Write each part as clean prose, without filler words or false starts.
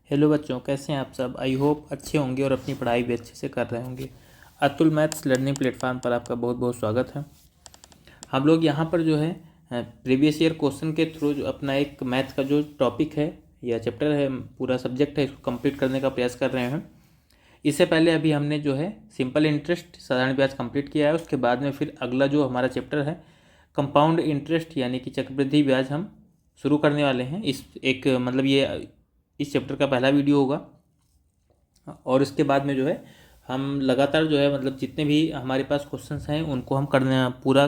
Hello बच्चों, कैसे हैं आप सब। आई होप अच्छे होंगे और अपनी पढ़ाई भी अच्छे से कर रहे होंगे। अतुल मैथ्स लर्निंग प्लेटफॉर्म पर आपका बहुत बहुत स्वागत है। हम लोग यहाँ पर जो है प्रीवियस ईयर क्वेश्चन के थ्रू जो अपना एक मैथ का जो टॉपिक है या चैप्टर है, पूरा सब्जेक्ट है, इसको कंप्लीट करने का प्रयास कर रहे हैं। इससे पहले अभी हमने जो है सिंपल इंटरेस्ट साधारण ब्याज कंप्लीट किया है। उसके बाद में फिर अगला जो हमारा चैप्टर है कंपाउंड इंटरेस्ट यानी कि चक्रवृद्धि ब्याज हम शुरू करने वाले हैं। इस एक मतलब ये इस चैप्टर का पहला वीडियो होगा और इसके बाद में जो है हम लगातार जो है मतलब जितने भी हमारे पास क्वेश्चंस हैं उनको हम करने पूरा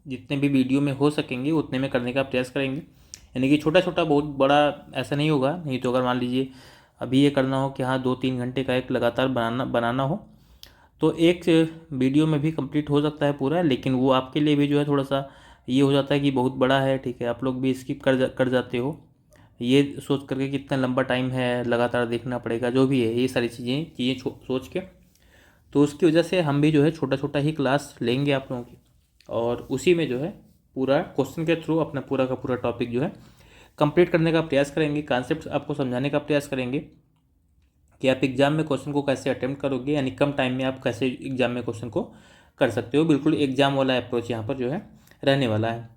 जितने भी वीडियो में हो सकेंगे उतने में करने का प्रयास करेंगे। यानी कि छोटा छोटा बहुत बड़ा ऐसा नहीं होगा। नहीं तो अगर मान लीजिए अभी ये करना हो कि हाँ 2-3 घंटे का एक लगातार बनाना हो तो एक वीडियो में भी कंप्लीट हो सकता है पूरा, लेकिन वो आपके लिए भी जो है थोड़ा सा ये हो जाता है कि बहुत बड़ा है, ठीक है, आप लोग भी स्किप कर जाते हो ये सोच करके कितना लंबा टाइम है, लगातार देखना पड़ेगा, जो भी है ये सारी चीज़ें सोच के। तो उसकी वजह से हम भी जो है छोटा छोटा ही क्लास लेंगे आप लोगों की और उसी में जो है पूरा क्वेश्चन के थ्रू अपना पूरा का पूरा टॉपिक जो है कंप्लीट करने का प्रयास करेंगे। कॉन्सेप्ट आपको समझाने का प्रयास करेंगे कि आप एग्जाम में क्वेश्चन को कैसे अटेम्प्ट करोगे, यानी कम टाइम में आप कैसे एग्जाम में क्वेश्चन को कर सकते हो। बिल्कुल एग्जाम वाला अप्रोच यहाँ पर जो है रहने वाला है।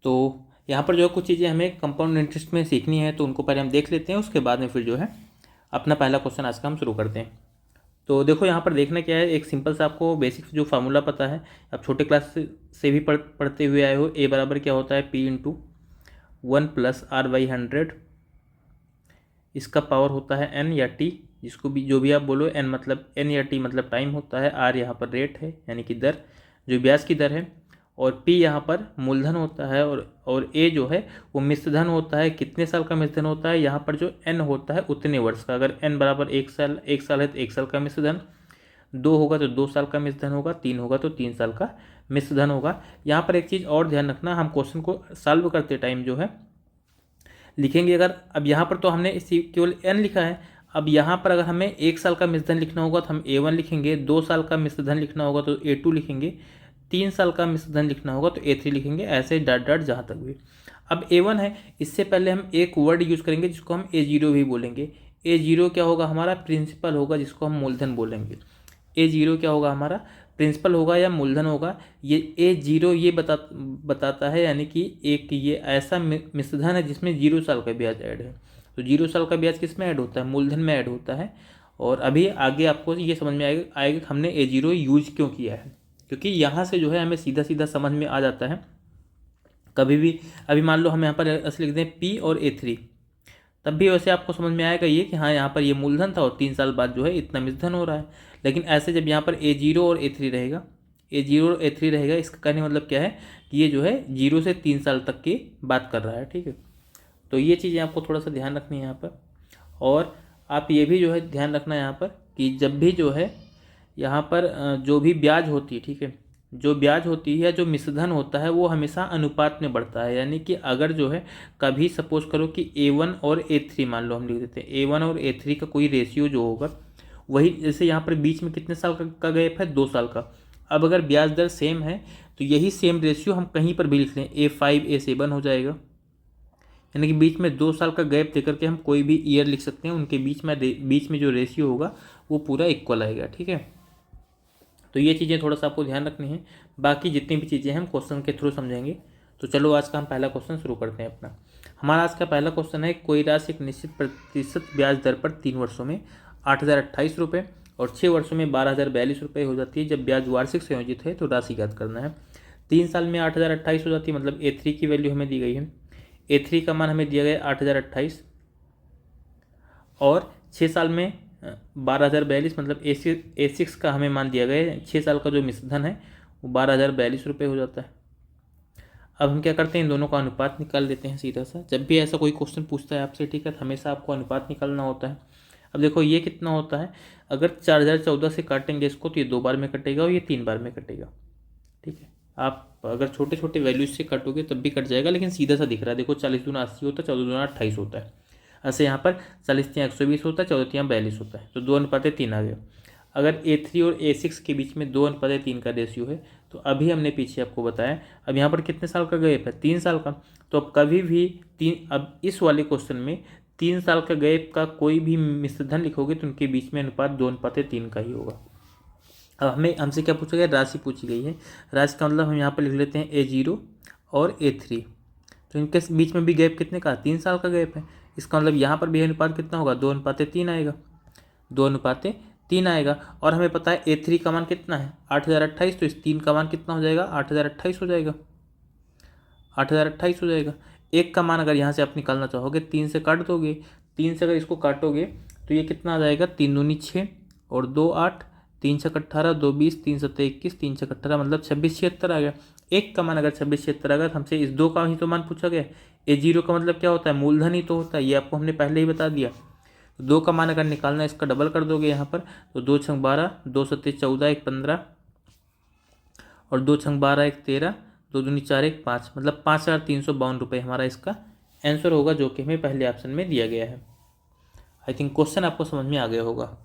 तो यहाँ पर जो कुछ चीज़ें हमें कंपाउंड इंटरेस्ट में सीखनी है तो उनको पहले हम देख लेते हैं, उसके बाद में फिर जो है अपना पहला क्वेश्चन आज का हम शुरू करते हैं। तो देखो यहाँ पर देखना क्या है, एक सिंपल सा आपको बेसिक जो फार्मूला पता है, आप छोटे क्लास से भी पढ़ते हुए आए हो। ए बराबर क्या होता है, पी इंटू 1+r/100। इसका पावर होता है एन या टी, जिसको भी जो भी आप बोलो, एन मतलब एन या टी मतलब टाइम होता है, आर यहाँ पर रेट है यानी कि दर, जो ब्याज की दर है, और पी यहाँ पर मूलधन होता है, और ए जो है वो मिश्रधन होता है। कितने साल का मिश्रधन होता है, यहाँ पर जो एन होता है उतने वर्ष का। अगर एन बराबर 1 साल है तो 1 साल का मिश्रधन, 2 होगा तो 2 साल का मिश्रधन होगा, 3 होगा तो 3 साल का मिश्रधन होगा। यहाँ पर एक चीज़ और ध्यान रखना, हम क्वेश्चन को सॉल्व करते टाइम जो है लिखेंगे, अगर अब यहाँ पर तो हमने इसी केवल एन लिखा है, अब यहाँ पर अगर हमें 1 साल का मिश्रधन लिखना होगा तो हम A1 लिखेंगे, 2 साल का मिश्रधन लिखना होगा तो A2 लिखेंगे, 3 साल का मिश्रधन लिखना होगा तो A3 लिखेंगे, ऐसे डॉट डॉट जहाँ तक भी। अब A1 है, इससे पहले हम एक वर्ड यूज़ करेंगे जिसको हम A0 भी बोलेंगे। A0 क्या होगा, हमारा प्रिंसिपल होगा, जिसको हम मूलधन बोलेंगे। A0 क्या होगा, हमारा प्रिंसिपल होगा या मूलधन होगा। ये A0 ये बताता है यानी कि एक ये ऐसा मिश्रधन है जिसमें 0 साल का ब्याज ऐड है। तो 0 साल का ब्याज किस में ऐड होता है, मूलधन में ऐड होता है। और अभी आगे आपको ये समझ में आएगा कि हमने A0 यूज क्यों किया है, क्योंकि यहाँ से जो है हमें सीधा सीधा समझ में आ जाता है। कभी भी अभी मान लो हम यहाँ पर ऐसे लिख दें P और A3, तब भी वैसे आपको समझ में आएगा ये कि हाँ यहाँ पर ये मूलधन था और 3 साल बाद जो है इतना मिश्रधन हो रहा है। लेकिन ऐसे जब यहाँ पर A0 और A3 रहेगा, A0 और A3 रहेगा, इसका कहने मतलब क्या है कि ये जो है 0 से 3 साल तक की बात कर रहा है, ठीक है। तो ये चीज़ें आपको थोड़ा सा ध्यान रखनी है यहाँ पर। और आप ये भी जो है ध्यान रखना यहाँ पर कि जब भी जो है यहाँ पर जो भी ब्याज होती है, ठीक है, जो ब्याज होती है, जो मिश्रधन होता है वो हमेशा अनुपात में बढ़ता है। यानी कि अगर जो है कभी सपोज करो कि A1 और A3 मान लो हम लिख देते हैं, A1 और A3 का कोई रेशियो जो होगा वही, जैसे यहाँ पर बीच में कितने साल का गैप है, 2 साल का। अब अगर ब्याज दर सेम है तो यही सेम रेशियो हम कहीं पर भी लिख लें, A5 A7 हो जाएगा। यानी कि बीच में 2 साल का गैप देकर के हम कोई भी ईयर लिख सकते हैं, उनके बीच में जो रेशियो होगा वो पूरा इक्वल आएगा, ठीक है। तो ये चीज़ें थोड़ा सा आपको ध्यान रखनी है। बाकी जितनी भी चीज़ें हम क्वेश्चन के थ्रू समझेंगे। तो चलो आज का हम पहला क्वेश्चन शुरू करते हैं अपना। हमारा आज का पहला क्वेश्चन है, कोई राशि एक निश्चित प्रतिशत ब्याज दर पर 3 वर्षों में 8,028 रुपये और 6 वर्षों में 12,042 रुपये हो जाती है। जब ब्याज वार्षिक संयोजित है तो राशि ज्ञात करना है। 3 साल में 8,028 हो जाती है, मतलब A3 की वैल्यू हमें दी गई है। A3 का मान हमें दिया गया 8,028 और 6 साल में 12,042, मतलब A6 का हमें मान दिया गया है। 6 साल का जो मिश्रधन है वो 12,042 रुपये हो जाता है। अब हम क्या करते हैं, इन दोनों का अनुपात निकाल देते हैं सीधा सा। जब भी ऐसा कोई क्वेश्चन पूछता है आपसे, ठीक है, तो हमेशा आपको अनुपात निकालना होता है। अब देखो ये कितना होता है, अगर 4,014 से काटेंगे इसको तो ये 2 बार में कटेगा और ये 3 बार में कटेगा, ठीक है। आप अगर छोटे छोटे वैल्यूज से काटोगे तब भी कट जाएगा, लेकिन सीधा सा दिख रहा है। देखो 40 दूना 80 होता है, 14 दूना 28 होता है। ऐसे यहाँ पर 40 तियाँ 120 होता है, 14 तियाँ 42 होता है, तो 2:3 आ गया। अगर A3 और A6 के बीच में 2:3 का रेशियो है तो अभी हमने पीछे आपको बताया, अब यहाँ पर कितने साल का गैप है, 3 साल का। तो अब कभी भी अब इस वाले क्वेश्चन में 3 साल का गैप का कोई भी मिश्रधन लिखोगे तो उनके बीच में अनुपात 2:3 का ही होगा। अब हमसे क्या पूछा गया, राशि पूछी गई है। राशि का मतलब हम यहाँ पर लिख लेते हैं A0 और A3। तो इनके बीच में भी गैप कितने का, 3 साल का गैप है। इसका मतलब यहाँ पर भी अनुपात कितना होगा, 2:3 आएगा, 2:3 आएगा। और हमें पता है A3 का मान कितना है, 8028। तो इस 3 का मान कितना हो जाएगा, 8028 हो जाएगा, 8028 हो जाएगा। एक का मान अगर यहाँ से आप निकालना चाहोगे 3 से काट दोगे, 3 से अगर इसको काटोगे तो ये कितना आ जाएगा, 3 दूनी 6 और 2 8, 3 छक 18, 2 20, 3 7 21, 3 छक 18 मतलब 26 76 आ गया। एक का मान अगर 26 76 आ गया तो हमसे इस 2 का ही तो मान पूछा गया। A0 का मतलब क्या होता है, मूलधन ही तो होता है, ये आपको हमने पहले ही बता दिया। तो 2 का मान अगर निकालना है इसका डबल कर दोगे यहाँ पर, तो 2 छक 12, 2 7 14, 1 15 और 2 छक 12, 1 13, 2 दूनी 4, 1 5 मतलब 5352 रुपये हमारा इसका आंसर होगा, जो कि हमें पहले ऑप्शन में दिया गया है। आई थिंक क्वेश्चन आपको समझ में आ गया होगा।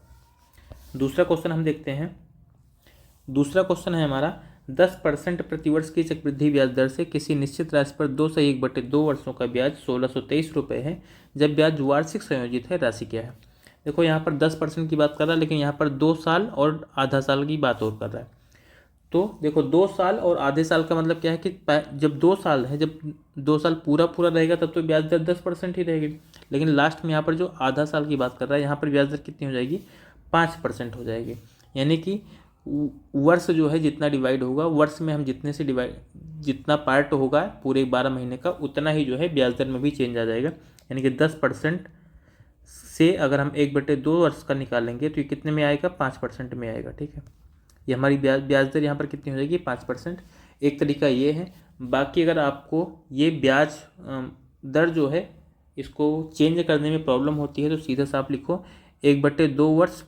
दूसरा क्वेश्चन हम देखते हैं। दूसरा क्वेश्चन है हमारा, 10% प्रतिवर्ष की चक्रवृद्धि ब्याज दर से किसी निश्चित राशि पर 2/1/2 वर्षों का ब्याज 1623 रुपये है, जब ब्याज वार्षिक संयोजित है, राशि क्या है। देखो यहाँ पर 10% की बात कर रहा है, लेकिन यहाँ पर 2 साल और आधा साल की बात और कर रहा है। तो देखो 2 साल और आधे साल का मतलब क्या है कि जब 2 साल है, जब 2 साल पूरा रहेगा तब तो ब्याज दर 10% ही रहेगी। लेकिन लास्ट में यहाँ पर जो आधा साल की बात कर रहा है, यहाँ पर ब्याज दर कितनी हो जाएगी, 5% हो जाएगी। यानी कि वर्ष जो है जितना डिवाइड होगा, वर्ष में हम जितना पार्ट होगा पूरे 12 महीने का, उतना ही जो है ब्याज दर में भी चेंज आ जाएगा। यानी कि 10% से अगर हम 1/2 वर्ष का निकालेंगे तो ये कितने में आएगा, 5% में आएगा। ठीक है, ये हमारी ब्याज दर यहाँ पर कितनी हो जाएगी, 5%। एक तरीका ये है। बाकी अगर आपको ये ब्याज दर जो है इसको चेंज करने में प्रॉब्लम होती है तो सीधा सा आप लिखो 1/2 वर्ष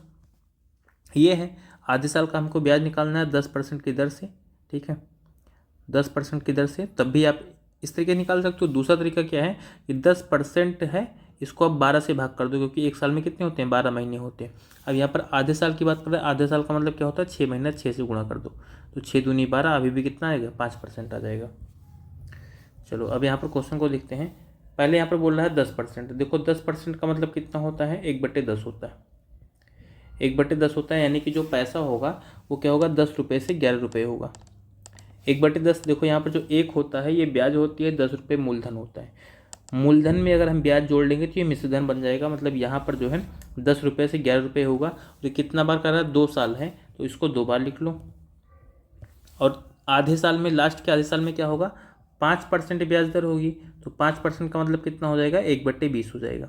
ये है, आधे साल का हमको ब्याज निकालना है 10% की दर से। ठीक है, 10% की दर से, तब भी आप इस तरीके निकाल सकते हो। दूसरा तरीका क्या है कि 10% है, इसको आप 12 से भाग कर दो, क्योंकि एक साल में कितने होते हैं, 12 महीने होते हैं। अब यहाँ पर आधे साल की बात कर रहे हैं, आधे साल का मतलब क्या होता है, 6 महीना, 6 से गुणा कर दो तो 6 दूनी 12, अभी भी कितना आएगा, 5% आ जाएगा। चलो अब यहाँ पर क्वेश्चन को देखते हैं। पहले यहाँ पर बोल रहा है 10%। देखो 10% का मतलब कितना होता है, 1/10 होता है, 1/10 होता है। यानी कि जो पैसा होगा वो क्या होगा, 10 रुपये से 11 रुपये होगा। 1/10 देखो यहाँ पर जो 1 होता है ये ब्याज होती है, 10 रुपये मूलधन होता है। मूलधन में अगर हम ब्याज जोड़ लेंगे तो ये मिश्रधन बन जाएगा। मतलब यहाँ पर जो है 10 रुपये से 11 रुपये होगा। और कितना बार कर रहा है, 2 साल है तो इसको 2 बार लिख लो। और आधे साल में, लास्ट के आधे साल में क्या होगा, 5% ब्याज दर होगी। तो 5% का मतलब कितना हो जाएगा, 1/20 हो जाएगा।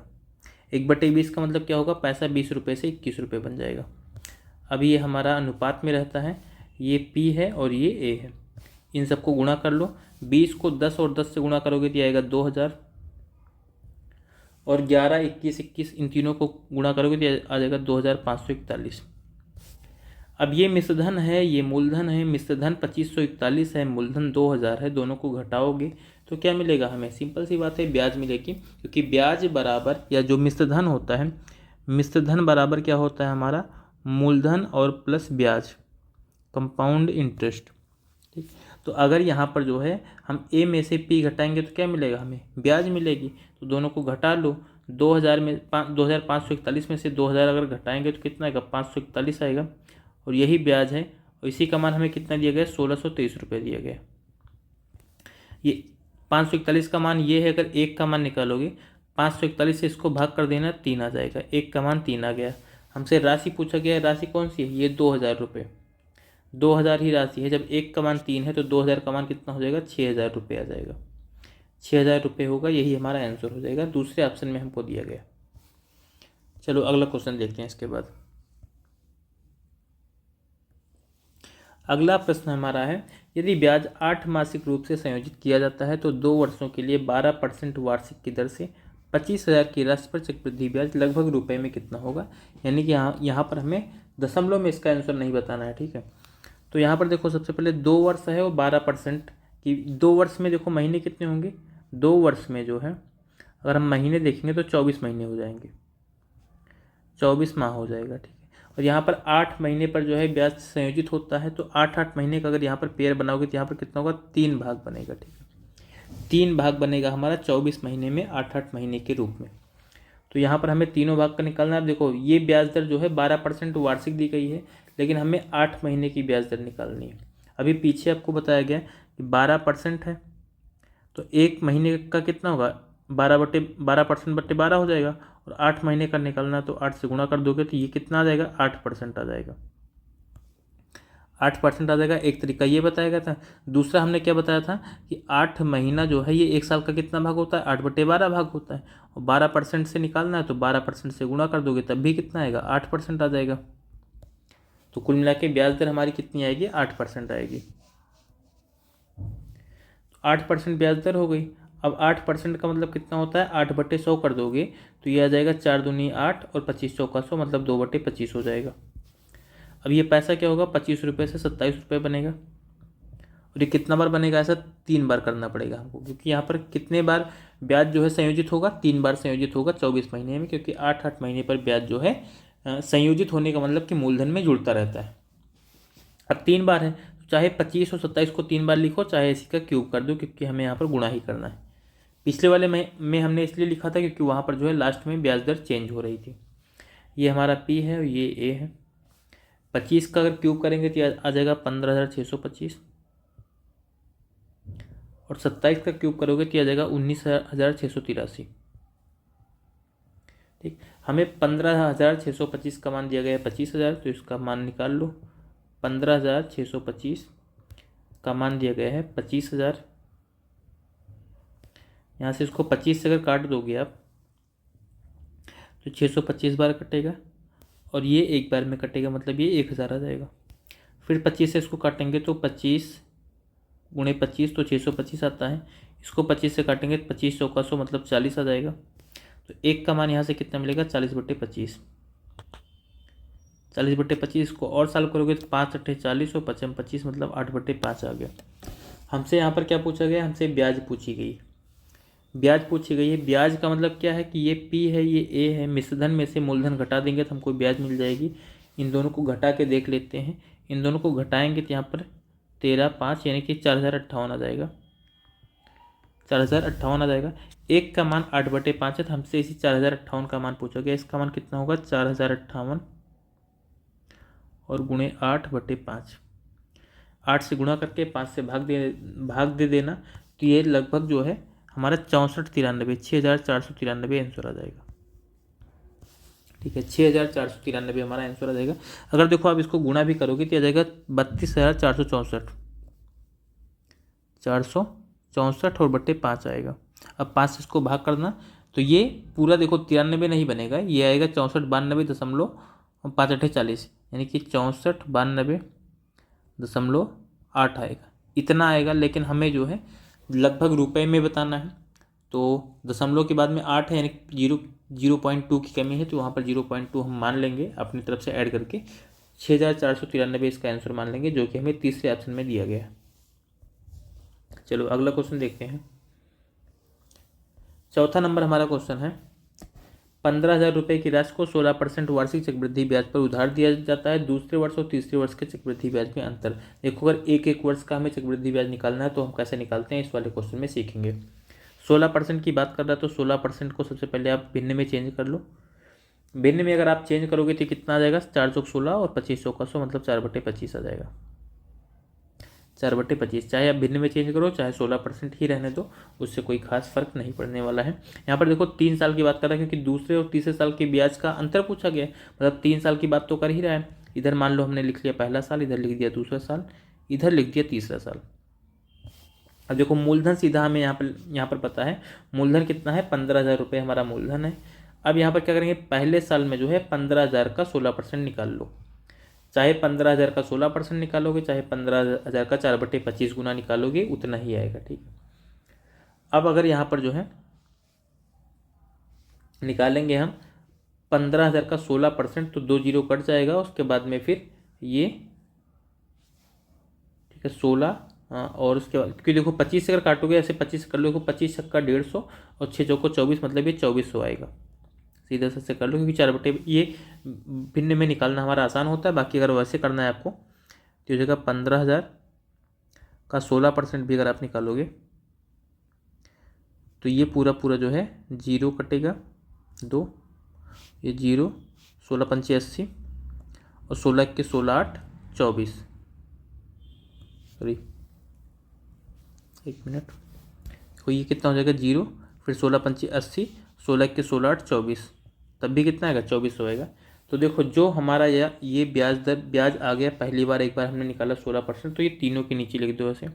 1/20 का मतलब क्या होगा, पैसा 20 रुपये से 21 रुपये बन जाएगा। अब ये हमारा अनुपात में रहता है, ये P है और ये A है। इन सबको गुणा कर लो, 20 को 10 और 10 से गुणा करोगे तो आएगा 2000, और 11 21 21 इन तीनों को गुणा करोगे तो आ जाएगा 2541। अब ये मिश्रधन है, ये मूलधन है। मिश्रधन 2541 है, मूलधन 2000 है। दोनों को घटाओगे तो क्या मिलेगा हमें, सिंपल सी बात है, ब्याज मिलेगी। क्योंकि ब्याज बराबर, या जो मिश्रधन होता है, मिश्रधन बराबर क्या होता है हमारा, मूलधन और प्लस ब्याज, कंपाउंड इंटरेस्ट। ठीक, तो अगर यहाँ पर जो है हम A में से P घटाएंगे तो क्या मिलेगा हमें, ब्याज मिलेगी। तो दोनों को घटा लो, 2000 में 2541 में से 2000 अगर घटाएंगे तो कितना आएगा, 541 आएगा। और यही ब्याज है, और इसी का मान हमें कितना दिया गया, 1623 रुपये दिया गया। ये 541 का मान ये है। अगर 1 का मान निकालोगे, 541 से इसको भाग कर देना, 3 आ जाएगा। 1 का मान 3 आ गया। हमसे राशि पूछा गया है, राशि कौन सी है, ये 2000 रुपये, 2000 ही राशि है। जब 1 का मान 3 है तो 2000 का मान कितना हो जाएगा, 6000 रुपये आ जाएगा। 6000 रुपये होगा, यही हमारा आंसर हो जाएगा, दूसरे ऑप्शन में हमको दिया गया। चलो अगला क्वेश्चन देखते हैं इसके बाद। अगला प्रश्न हमारा है, यदि ब्याज 8 मासिक रूप से संयोजित किया जाता है तो 2 वर्षों के लिए 12% वार्षिक की दर से 25,000 की राशि पर चक्रवृद्धि ब्याज लगभग रुपए में कितना होगा। यानी कि यहाँ पर हमें दशमलव में इसका आंसर नहीं बताना है। ठीक है, तो यहाँ पर देखो सबसे पहले 2 वर्ष है और 12% की, 2 वर्ष में देखो महीने कितने होंगे, 2 वर्ष में जो है अगर हम महीने देखेंगे तो 24 महीने हो जाएंगे, 24 माह हो जाएगा। ठीक है, और यहाँ पर 8 महीने पर जो है ब्याज संयोजित होता है। तो 8 महीने का अगर यहाँ पर पेयर बनाओगे तो यहाँ पर कितना होगा, 3 भाग बनेगा। ठीक है, 3 भाग बनेगा हमारा 24 महीने में, 8 महीने के रूप में। तो यहाँ पर हमें तीनों भाग का निकालना है। देखो ये ब्याज दर जो है 12% वार्षिक दी गई है, लेकिन हमें 8 महीने की ब्याज दर निकालनी है। अभी पीछे आपको बताया गया कि 12% है, तो 1 महीने का कितना होगा, 12% बट्टे 12 हो जाएगा, और 8 महीने का निकालना तो 8 से गुणा कर दोगे तो ये कितना आ जाएगा, 8% आ जाएगा। 8% आ जाएगा। एक तरीका ये बताया गया था। दूसरा हमने क्या बताया था कि 8 महीना जो है ये 1 साल का कितना भाग होता है, 8/12 भाग होता है, और 12% से निकालना है तो 12% से गुणा कर दोगे तब भी कितना आएगा, 8% आ जाएगा। तो कुल मिला के ब्याज दर हमारी कितनी आएगी, 8% आएगी। 8% ब्याज दर हो गई। अब 8% का मतलब कितना होता है, 8/100 कर दोगे तो ये आ जाएगा 4 दूनी 8 और 25 चौका 100, मतलब 2/25 हो जाएगा। अब ये पैसा क्या होगा, 25 रुपये से 27 रुपये बनेगा। और ये कितना बार बनेगा, ऐसा 3 बार करना पड़ेगा हमको, क्योंकि यहाँ पर कितने बार ब्याज जो है संयोजित होगा, 3 बार संयोजित होगा 24 महीने में, क्योंकि 8-8 महीने पर ब्याज जो है संयोजित होने का मतलब कि मूलधन में जुड़ता रहता है। अब 3 बार है तो चाहे 25 और 27 को 3 बार लिखो, चाहे इसी का क्यूब कर दो, क्योंकि हमें यहाँ पर गुणा ही करना है। पिछले वाले में हमने इसलिए लिखा था क्योंकि वहाँ पर जो है लास्ट में ब्याज दर चेंज हो रही थी। ये हमारा पी है और ये ए है। 25 का अगर क्यूब करेंगे तो आ जाएगा 15,625, और 27 का क्यूब करोगे तो आ जाएगा 19,683। ठीक, हमें 15,625 का मान दिया गया है 25,000, तो इसका मान निकाल लो। 15,625 का मान दिया गया है 25,000। यहाँ से इसको 25 से अगर काट दोगे आप तो 625 बार कटेगा, और ये एक बार में कटेगा, मतलब ये 1,000 आ जाएगा। फिर 25 से इसको काटेंगे तो 25 गुणे 25 तो 625 आता है। इसको 25 से काटेंगे तो 25 चौका 100, मतलब 40 आ जाएगा। तो एक का मान यहाँ से कितना मिलेगा, 40/25। 40/25 इसको और साल करोगे तो 5×8 40 और 5×25 मतलब 8/5 आ गया। हमसे यहाँ पर क्या पूछा गया, हमसे ब्याज पूछी गई। ब्याज पूछी गई है। ब्याज का मतलब क्या है कि ये पी है, ये ए है, मिश्रधन में से मूलधन घटा देंगे तो हमको ब्याज मिल जाएगी। इन दोनों को घटा के देख लेते हैं। इन दोनों को घटाएंगे तो यहाँ पर 13×5 यानी कि 4,058 आ जाएगा। 4,058 आ जाएगा। एक का मान 8/5 है, तो हमसे इसी 4,058 का मान पूछा गया। इसका मान कितना होगा, 4,058 और गुणे 8/5। 8 से गुणा करके 5 से भाग दे देना, तो ये लगभग जो है हमारा 6493 6,493 आंसर आ जाएगा। ठीक है, 6,493 हमारा आंसर आ जाएगा। अगर देखो आप इसको गुणा भी करोगे तो आ जाएगा 32,464, 464 और बट्टे 5 आएगा। अब 5 से इसको भाग करना तो ये पूरा देखो 93 नहीं बनेगा, ये आएगा 6492.5 यानी कि 6492.8 आएगा, इतना आएगा। लेकिन हमें जो है लगभग रुपए में बताना है, तो दशमलव के बाद में 8 है यानी 0.2 की कमी है, तो वहाँ पर 0.2 हम मान लेंगे अपनी तरफ से ऐड करके। 6,493 इसका आंसर मान लेंगे, जो कि हमें तीसरे ऑप्शन में दिया गया है। चलो अगला क्वेश्चन देखते हैं। चौथा नंबर हमारा क्वेश्चन है, 15,000 रुपये की राशि को 16% वार्षिक चक्रवृद्धि ब्याज पर उधार दिया जाता है। दूसरे वर्ष और तीसरे वर्ष के चक्रवृद्धि ब्याज में अंतर। देखो अगर एक वर्ष का हमें चक्रवृद्धि ब्याज निकालना है तो हम कैसे निकालते हैं, इस वाले क्वेश्चन में सीखेंगे। 16% की बात कर रहा है तो 16% को सबसे पहले आप भिन्न में चेंज कर लो। भिन्न में अगर आप चेंज करोगे तो कितना आ जाएगा, 4×16 और 25×100 मतलब 4/25 आ जाएगा। 4/25 चाहे आप भिन्न में चेंज करो चाहे 16% ही रहने दो, उससे कोई खास फर्क नहीं पड़ने वाला है। यहाँ पर देखो 3 साल की बात कर रहा है, क्योंकि दूसरे और तीसरे साल के ब्याज का अंतर पूछा गया है, मतलब 3 साल की बात तो कर ही रहा है। इधर मान लो हमने लिख लिया पहला साल, इधर लिख दिया दूसरा साल, इधर लिख दिया तीसरा साल। अब देखो मूलधन सीधा हमें यहाँ पर पता है, मूलधन कितना है, 15,000 रुपये हमारा मूलधन है। अब यहाँ पर क्या करेंगे, पहले साल में जो है 15,000 का 16% निकाल लो। चाहे 15,000 का 16% निकालोगे, चाहे 15,000 का 4/25 गुना निकालोगे, उतना ही आएगा। ठीक है, अब अगर यहाँ पर जो है निकालेंगे हम 15,000 का 16%, तो 2 जीरो कट जाएगा, उसके बाद में फिर ये ठीक है 16 और उसके बाद क्योंकि देखो 25 से अगर काटोगे, ऐसे 25 कर लो, 25 छक्का 150 और 6 चौको 24 मतलब ये 2400 आएगा। सीधा से कर लो, क्योंकि 4/, ये भिन्न में निकालना हमारा आसान होता है। बाकी अगर वैसे करना है आपको तो जगह 15,000 का 16% भी अगर आप निकालोगे तो ये पूरा जो है 0 कटेगा 2, ये 0, 16 पंचे 80 और 16 के 16 8 24, सॉरी 1 मिनट, तो ये कितना हो जाएगा 0, फिर 16 पंचे 80, 16 के 16 8 24, तब भी कितना आएगा 2400 आएगा। तो देखो जो हमारा ये ब्याज आ गया, पहली बार एक बार हमने निकाला 16%, तो ये तीनों के नीचे लिख दो ऐसे।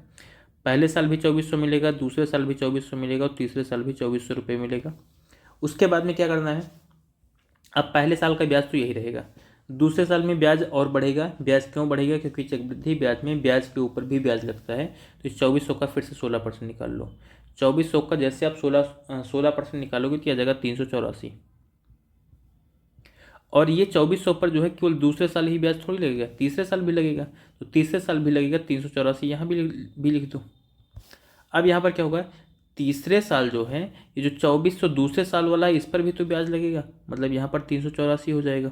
पहले साल भी 2400 मिलेगा, दूसरे साल भी 2400 मिलेगा और तीसरे साल भी 2400 रुपये मिलेगा। उसके बाद में क्या करना है, अब पहले साल का ब्याज तो यही रहेगा, दूसरे साल में ब्याज और बढ़ेगा। ब्याज क्यों बढ़ेगा, क्योंकि चक्रवृद्धि ब्याज में ब्याज के ऊपर भी ब्याज लगता है। तो इस 2400 का फिर से 16% निकाल लो। 2400 का जैसे आप 16% निकालोगे तो आ जाएगा 384, और ये 2400 पर जो है केवल दूसरे साल ही ब्याज थोड़ी लगेगा, तीसरे साल भी लगेगा, तो तीसरे साल भी लगेगा 384, यहाँ भी लिख दो। अब यहाँ पर क्या होगा, तीसरे साल जो है ये जो 2400 दूसरे साल वाला है, इस पर भी तो ब्याज लगेगा, मतलब यहाँ पर 384 हो जाएगा।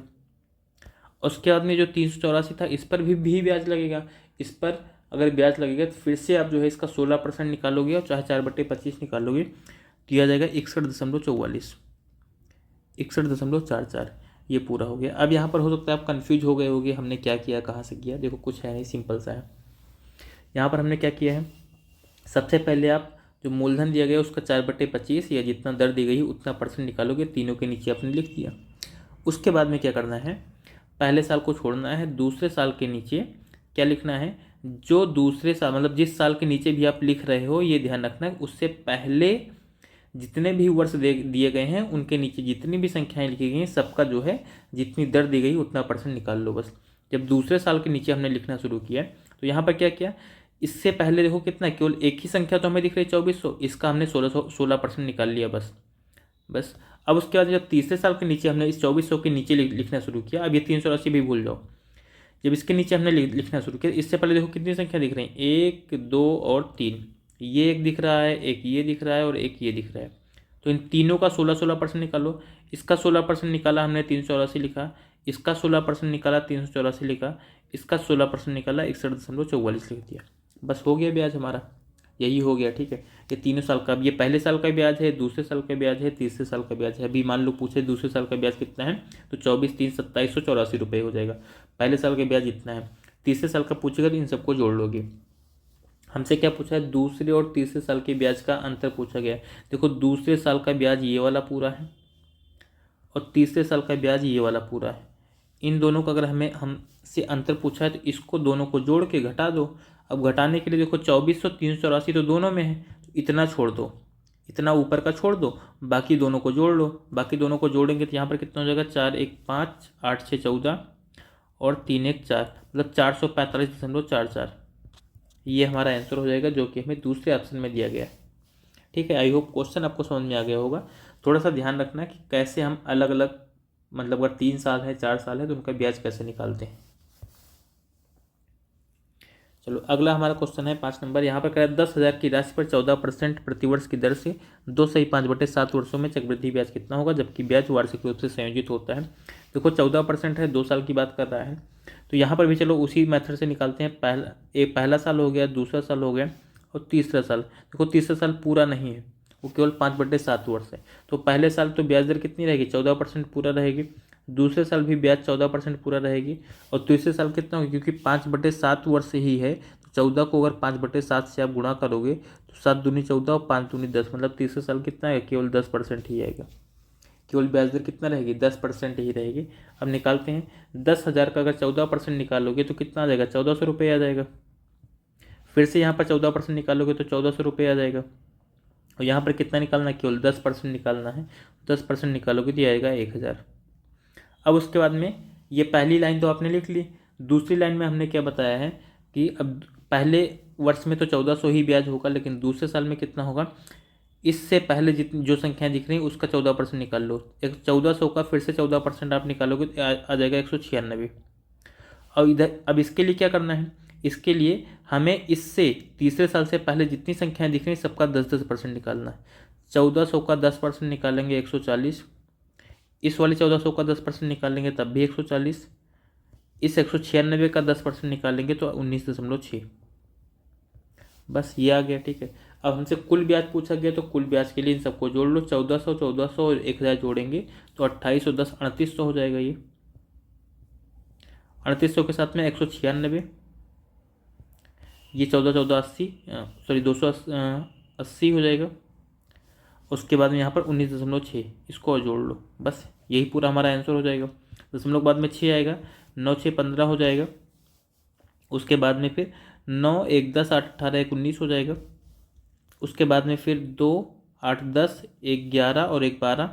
उसके बाद में जो 384 था इस पर भी ब्याज लगेगा। इस पर अगर ब्याज लगेगा तो फिर से आप जो है इसका 16% निकालोगे और चाहे 4/25 निकालोगे तो यह आ जाएगा 61.44, 61.44, ये पूरा हो गया। अब यहाँ पर हो सकता है आप कन्फ्यूज हो गए होगे हमने क्या किया, कहाँ से किया। देखो कुछ है नहीं, सिंपल सा है। यहाँ पर हमने क्या किया है, सबसे पहले आप जो मूलधन दिया गया उसका 4/25 या जितना दर दी गई उतना % निकालोगे, तीनों के नीचे आपने लिख दिया। उसके बाद में क्या करना है, पहले साल को छोड़ना है, दूसरे साल के नीचे क्या लिखना है, जो दूसरे साल मतलब जिस साल के नीचे भी आप लिख रहे हो ये ध्यान रखना है, उससे पहले जितने भी वर्ष दिए गए हैं उनके नीचे जितनी भी संख्याएं लिखी गई हैं सबका जो है जितनी दर दी गई उतना % निकाल लो बस। जब दूसरे साल के नीचे हमने लिखना शुरू किया तो यहाँ पर क्या किया, इससे पहले देखो कितना, केवल एक ही संख्या तो हमें दिख रही है 2400, इसका हमने 16% निकाल लिया बस। अब उसके बाद जब तीसरे साल के नीचे हमने इस 2400 के नीचे लिखना शुरू किया, अब ये 380 भी भूल जाओ, जब इसके नीचे हमने लिखना शुरू किया, इससे पहले देखो कितनी संख्या दिख रही है, 1 2 और 3, ये एक दिख रहा है, एक ये दिख रहा है और एक ये दिख रहा है। तो इन तीनों का 16% निकालो। इसका 16% निकाला हमने 384 लिखा, इसका 16% निकाला 384 लिखा, इसका 16% निकाला 61.44 लिख दिया, बस हो गया ब्याज हमारा, यही हो गया। ठीक है, ये तीनों साल का, अब ये पहले साल का ब्याज है, दूसरे साल का ब्याज है, तीसरे साल का ब्याज है। अभी मान लो पूछे दूसरे साल का ब्याज कितना है, तो 24 3 2784 रुपये हो जाएगा। पहले साल का ब्याज इतना है, तीसरे साल का पूछेगा तो इन सबको जोड़ लोगे। हमसे क्या पूछा है, दूसरे और तीसरे साल के ब्याज का अंतर पूछा गया है। देखो दूसरे साल का ब्याज ये वाला पूरा है और तीसरे साल का ब्याज ये वाला पूरा है। इन दोनों का अगर हमसे अंतर पूछा है तो इसको दोनों को जोड़ के घटा दो। अब घटाने के लिए देखो 2400 384 तो दोनों में है, तो इतना छोड़ दो, इतना ऊपर का छोड़ दो, बाकी दोनों को जोड़ लो। बाकी दोनों को जोड़ेंगे तो यहाँ पर कितना हो जाएगा, 4 1 5 8 6 14 और 3 1 4, मतलब 445.44, ये हमारा आंसर हो जाएगा, जो कि हमें दूसरे ऑप्शन में दिया गया है। ठीक है, आई होप क्वेश्चन आपको समझ में आ गया होगा। थोड़ा सा ध्यान रखना कि कैसे हम अलग अलग, मतलब अगर 3 साल है 4 साल है तो उनका ब्याज कैसे निकालते हैं। चलो अगला हमारा क्वेश्चन है 5 नंबर। यहाँ पर कह रहा है 10,000 की राशि पर 14% प्रतिवर्ष की दर से 2/5/7 वर्षों में चक्रवृद्धि ब्याज कितना होगा, जबकि ब्याज वार्षिक रूप से संयोजित होता है। देखो 14% है, 2 साल की बात कर रहा है, तो यहाँ पर भी चलो उसी मेथड से निकालते हैं। पहला साल हो गया, दूसरा साल हो गया और तीसरा साल। देखो तीसरा साल पूरा नहीं है, वो केवल 5/7 वर्ष है, तो पहले साल तो ब्याज दर कितनी रहेगी, 14% पूरा रहेगी। दूसरे साल भी ब्याज 14% पूरा रहेगी और तीसरे साल कितना होगा, क्योंकि 5/7 वर्ष ही है, तो 14 को अगर 5/7 से आप गुणा करोगे तो 7 दूनी 14 और 5 दूनी 10, मतलब तीसरे साल कितना है, केवल 10% ही आएगा। केवल ब्याज दर कितना रहेगी, 10% ही रहेगी। अब निकालते हैं, 10,000 का अगर 14% निकालोगे तो कितना आ जाएगा, 1400 रुपये आ जाएगा। फिर से यहाँ पर 14% निकालोगे तो 1400 रुपये आ जाएगा। और यहाँ पर कितना निकालना है, केवल 10% निकालना है, 10% निकालोगे तो आएगा 1000। अब उसके बाद में ये पहली लाइन तो आपने लिख ली, दूसरी लाइन में हमने क्या बताया है कि अब पहले वर्ष में तो 1400 ही ब्याज होगा, लेकिन दूसरे साल में कितना होगा, इससे पहले जितनी जो संख्याएं दिख रही हैं उसका 14% निकाल लो। 1400 का फिर से 14% आप निकालोगे तो आ जाएगा 196। और इधर अब इसके लिए क्या करना है, इसके लिए हमें इससे तीसरे साल से पहले जितनी संख्याएं दिख रही हैं सबका 10% निकालना है। 1400 का 10% निकालेंगे 140, इस वाले 1400 का 10% निकालेंगे तब भी 140, इस 196 का 10% निकालेंगे तो 19.6, बस ये आ गया। ठीक है, अब हमसे कुल ब्याज पूछा गया, तो कुल ब्याज के लिए इन सबको जोड़ लो, 1400 1400 और 1000 जोड़ेंगे तो 2810 3800 हो जाएगा। ये 3800 के साथ में 196, ये 14 14 80, सॉरी 280 हो जाएगा। उसके बाद में यहाँ पर 19.6 इसको और जोड़ लो, बस यही पूरा हमारा आंसर हो जाएगा। दशमलव के बाद में 6 आएगा, 9 6 15 हो जाएगा। उसके बाद में फिर 9 1 10 8 18 1 19 हो जाएगा। उसके बाद में फिर 2 8 10 1 11 और 1 12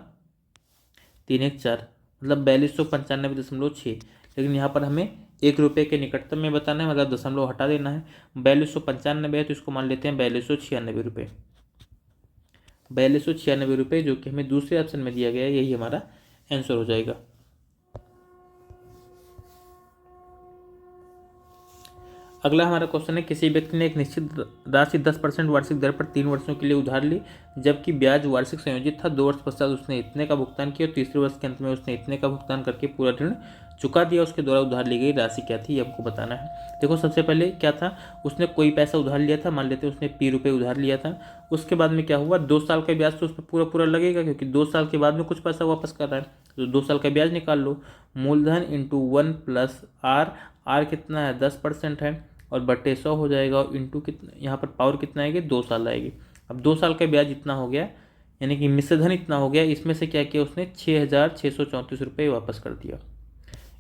3 1 4, मतलब 4295.6। लेकिन यहाँ पर हमें 1 रुपये के निकटतम में बताना है, मतलब दशमलव हटा देना है। 4295 है तो इसको मान लेते हैं 4296 रुपये। 4296 रुपये जो कि हमें दूसरे ऑप्शन में दिया गया है, यही हमारा आंसर हो जाएगा। अगला हमारा क्वेश्चन है, किसी व्यक्ति ने एक निश्चित राशि 10% वार्षिक दर पर 3 वर्षों के लिए उधार ली, जबकि ब्याज वार्षिक संयोजित था। 2 वर्ष पश्चात उसने इतने का भुगतान किया और तीसरे वर्ष के अंत में उसने इतने का भुगतान करके पूरा ऋण चुका दिया। उसके द्वारा उधार ली गई राशि क्या थी, ये हमको बताना है। देखो सबसे पहले क्या था, उसने कोई पैसा उधार लिया था, मान लेते हैं उसने P रुपये उधार लिया था। उसके बाद में क्या हुआ, 2 साल का ब्याज तो उस पर पूरा पूरा लगेगा, क्योंकि 2 साल के बाद में कुछ पैसा वापस कर रहा है, तो 2 साल का ब्याज निकाल लो। मूलधन इंटू 1 प्लस आर कितना है 10% है, और बटे 100 हो जाएगा, और इंटू कितना, यहाँ पर पावर कितना आएगी 2 साल आएगी। अब 2 साल का ब्याज इतना हो गया, यानी कि मिश्र धन इतना हो गया। इसमें से क्या किया उसने 6634 रुपये वापस कर दिया।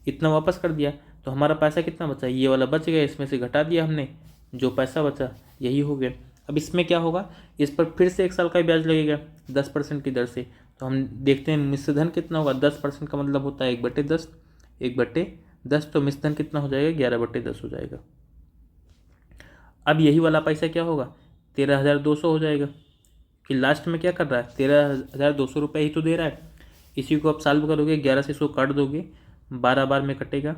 इतना वापस कर दिया तो हमारा पैसा कितना बचा, ये वाला बच गया, इसमें से घटा दिया हमने, जो पैसा बचा यही हो गया। अब इसमें क्या होगा, इस पर फिर से 1 साल का ब्याज लगेगा 10% की दर से। तो हम देखते हैं मिश्र धन कितना होगा, 10% का मतलब होता है 1/10, 1/10, तो मिश्र धन कितना हो जाएगा 11/10 हो जाएगा। अब यही वाला पैसा क्या होगा 13,200 हो जाएगा, कि लास्ट में क्या कर रहा है 13,200 रुपये ही तो दे रहा है। इसी को आप सॉल्व करोगे, 11 से इसको काट दोगे, 12 बार में कटेगा,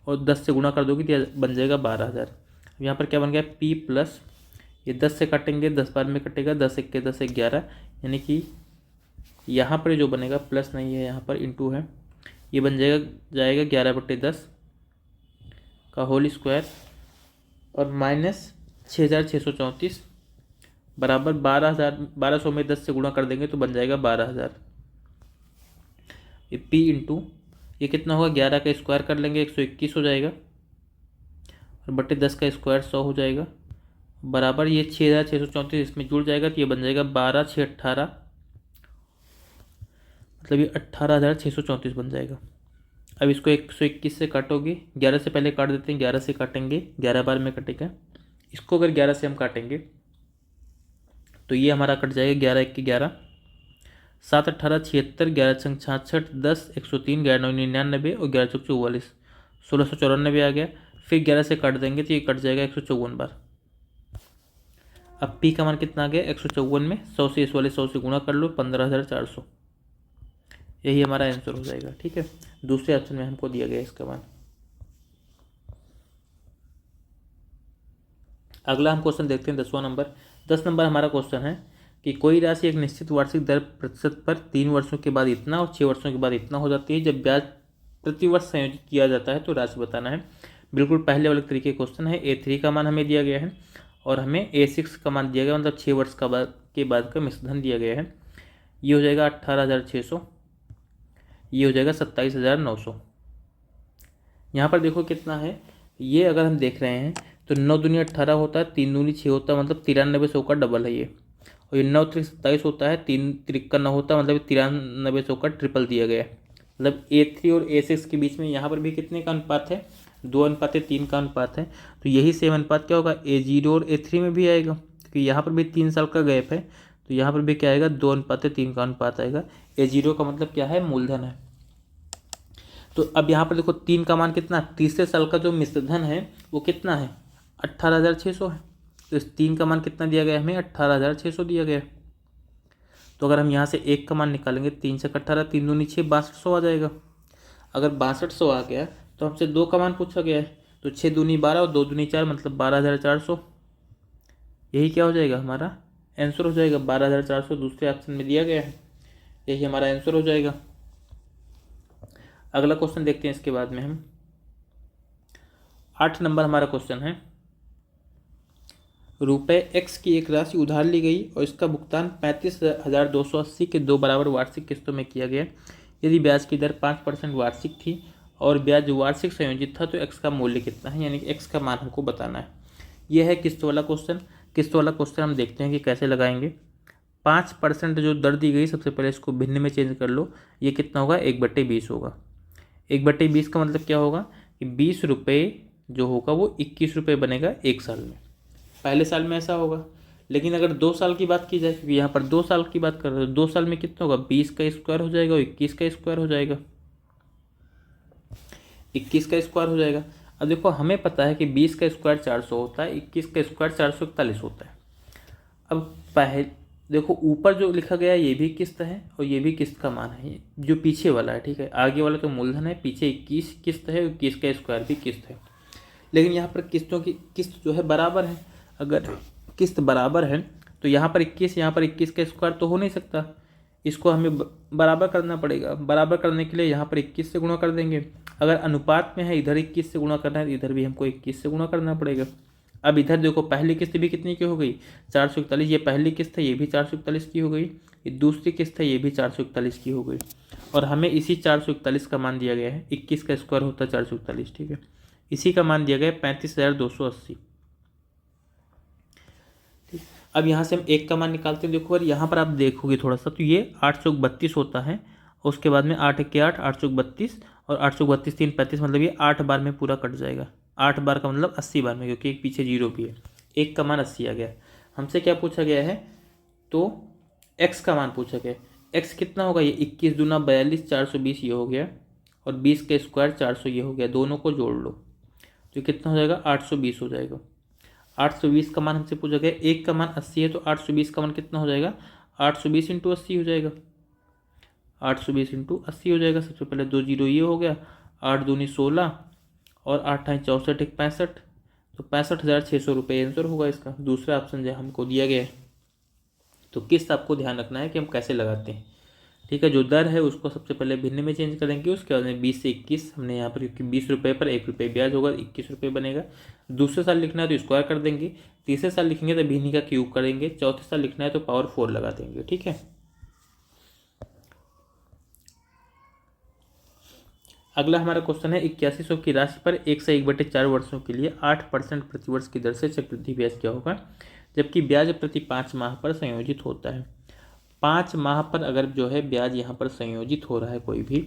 और 10 से गुणा कर दोगे तो बन जाएगा 12,000। यहाँ पर क्या बन गया P प्लस, ये 10 से काटेंगे 10 बार में कटेगा, 10 1 10 11, यानी कि यहाँ पर जो बनेगा प्लस नहीं है, यहाँ पर इंटू है, ये बन जाएगा 11/10 का होल स्क्वायर, और माइनस 6634 बराबर 1200 में 10 से गुणा कर देंगे तो बन जाएगा 12,000। ये P इंटू ये कितना होगा, 11 का स्क्वायर कर लेंगे 121 हो जाएगा, और बटे 10 का स्क्वायर 100 हो जाएगा, बराबर ये 6634 इसमें जुड़ जाएगा, तो ये बन जाएगा 12 6 18, मतलब ये 18,634 बन जाएगा। अब इसको 121 से काटोगे, 11 से पहले काट देते हैं, 11 से काटेंगे 11 बार में कटेगा। इसको अगर 11 से हम काटेंगे तो ये हमारा कट जाएगा 11 1 11, 7 18 76, 11 6 66, 10 103, 11 9 99 और 11 4 44, 1694 आ गया। फिर 11 से काट देंगे तो ये कट जाएगा 154 बार। अब P का मान कितना आ गया 154 में 100 से इस वाले 100 से गुणा कर लो, 15,400, यही हमारा आंसर हो जाएगा। ठीक है, दूसरे ऑप्शन में हमको दिया गया इसका मान। अगला हम क्वेश्चन देखते हैं 10वां नंबर। 10 नंबर हमारा क्वेश्चन है कि कोई राशि एक निश्चित वार्षिक दर प्रतिशत पर 3 वर्षों के बाद इतना और 6 वर्षों के बाद इतना हो जाती है। जब ब्याज प्रति वर्ष संयोजित किया जाता है तो राशि बताना है। बिल्कुल पहले वाले तरीके क्वेश्चन है। A3 का मान हमें दिया गया है और हमें A6 का मान दिया गया, मतलब 6 वर्ष के बाद का मिश्र धन दिया गया है। ये हो जाएगा 18,600, ये हो जाएगा 27,900। यहाँ पर देखो कितना है, ये अगर हम देख रहे हैं तो 9 दूनी 18 होता है, 3 दूनी 6 होता है, मतलब 9300 का डबल है ये। और ये 9 3 27 होता है, 3 3 9 होता है, मतलब 9300 का ट्रिपल दिया गया है। मतलब A3 और A6 के बीच में यहाँ पर भी कितने का अनुपात है, 2:3 का अनुपात है। तो यही सेम अनुपात क्या होगा A0 और A3 में भी आएगा, क्योंकि यहाँ पर भी 3 साल का गैप है, तो यहाँ पर भी क्या आएगा 2:3 का अनुपात आएगा। A0 का मतलब क्या है, मूलधन है। तो अब यहाँ पर देखो 3 का मान कितना, तीसरे साल का जो मिश्र धन है वो कितना है 18,600 है। तो इस 3 का मान कितना दिया गया हमें 18,600 दिया गया। तो अगर हम यहाँ से 1 का मान निकालेंगे, 3 से 18, 3 दूनी 6, 6200 आ जाएगा। अगर 6200 आ गया तो हमसे 2 का मान पूछा गया है, तो 6 दूनी 12 और 2 दूनी 4, मतलब 12,400। यही क्या हो जाएगा हमारा आंसर हो जाएगा, 12,400 दूसरे ऑप्शन में दिया गया है, यही हमारा आंसर हो जाएगा। अगला क्वेश्चन देखते हैं इसके बाद में हम। 8 नंबर हमारा क्वेश्चन है, रुपये x की एक राशि उधार ली गई और इसका भुगतान 35,280 के 2 बराबर वार्षिक किस्तों में किया गया। यदि ब्याज की दर 5% वार्षिक थी और ब्याज वार्षिक संयोजित था तो x का मूल्य कितना है, यानी कि x का मान हमको बताना है। यह है किस्त वाला क्वेश्चन। किस्त वाला क्वेश्चन हम देखते हैं कि कैसे लगाएंगे। 5% जो दर दी गई, सबसे पहले इसको भिन्न में चेंज कर लो। ये कितना होगा, 1/20 होगा। 1/20 का मतलब क्या होगा कि 20 रुपये जो होगा वो 21 रुपये बनेगा एक साल में। पहले साल में ऐसा होगा। लेकिन अगर 2 साल की बात की जाए, क्योंकि यहाँ पर 2 साल की बात कर रहे हो, 2 साल में कितना होगा, 20 का स्क्वायर हो जाएगा और 21 का स्क्वायर हो जाएगा। 21 का स्क्वायर हो जाएगा। अब देखो हमें पता है कि 20 का स्क्वायर 400 होता है, 21 का स्क्वायर 441 होता है। अब पहले देखो ऊपर जो लिखा गया है ये भी किस्त है और ये भी किस्त का मान है, जो पीछे वाला है, ठीक है। आगे वाला तो मूलधन है, पीछे 21 किस्त है, 21 का स्क्वायर भी किस्त है। लेकिन यहाँ पर किस्तों की किस्त जो है बराबर है। अगर किस्त बराबर है तो यहाँ पर 21, यहाँ पर 21 का स्क्वायर तो हो नहीं सकता। इसको हमें बराबर करना पड़ेगा। बराबर करने के लिए यहाँ पर 21 से गुणा कर देंगे। अगर अनुपात में है, इधर 21 से गुणा करना है, इधर भी हमको 21 से गुणा करना पड़ेगा। अब इधर देखो पहली किस्त भी कितनी की हो गई, 441। ये पहली किस्त है, ये भी 441 की हो गई। ये दूसरी किस्त है, ये भी 441 की हो गई। और हमें इसी 441 का मान दिया गया है। 21 का स्क्वायर होता है 441, ठीक है। इसी का मान दिया गया है 35,280। अब यहाँ से हम एक का मान निकालते हैं। देखो और यहाँ पर आप देखोगे थोड़ा सा, तो ये 832 होता है। उसके बाद में 8 के 8, 832 और 832 3 35, मतलब ये 8 बार में पूरा कट जाएगा। 8 बार का मतलब 80 बार में, क्योंकि एक पीछे जीरो भी है। एक का मान 80 आ गया। हमसे क्या पूछा गया है, तो x का मान पूछा गया। x कितना होगा, ये 21 दूना 42, 420 ये हो गया, और 20 का स्क्वायर 400 ये हो गया। दोनों को जोड़ लो तो कितना हो जाएगा, 820 हो जाएगा। 820 का मान हमसे पूछा गया। एक का मान 80 है तो 820 का मान कितना हो जाएगा, 820 इंटू 80 हो जाएगा। 820 इंटू 80 हो जाएगा। सबसे पहले 2 जीरो ये हो गया, 8 दूनी 16 और 8 ठाई 64, 65, तो 65,600 रुपये आंसर होगा इसका। दूसरा ऑप्शन जो हमको दिया गया है। तो किस्त आपको ध्यान रखना है कि हम कैसे लगाते हैं, ठीक है। जो दर है उसको सबसे पहले भिन्न में चेंज करेंगे। उसके बाद में 20 से 21 हमने यहाँ पर, क्योंकि 20 रुपये पर 1 रुपये ब्याज होगा, 21 रुपये बनेगा। दूसरे साल लिखना है तो स्क्वायर कर देंगे। तीसरे साल लिखेंगे तो भिन्न का क्यूब करेंगे। चौथे साल लिखना है तो पावर 4 लगा देंगे, ठीक है। अगला हमारा क्वेश्चन है 8100 की राशि पर 1 से 1/4 वर्षों के लिए 8% प्रतिवर्ष की दर से चक्रवृद्धि ब्याज क्या होगा, जबकि ब्याज प्रति 5 माह पर संयोजित होता है। 5 माह पर अगर जो है ब्याज यहाँ पर संयोजित हो रहा है कोई भी,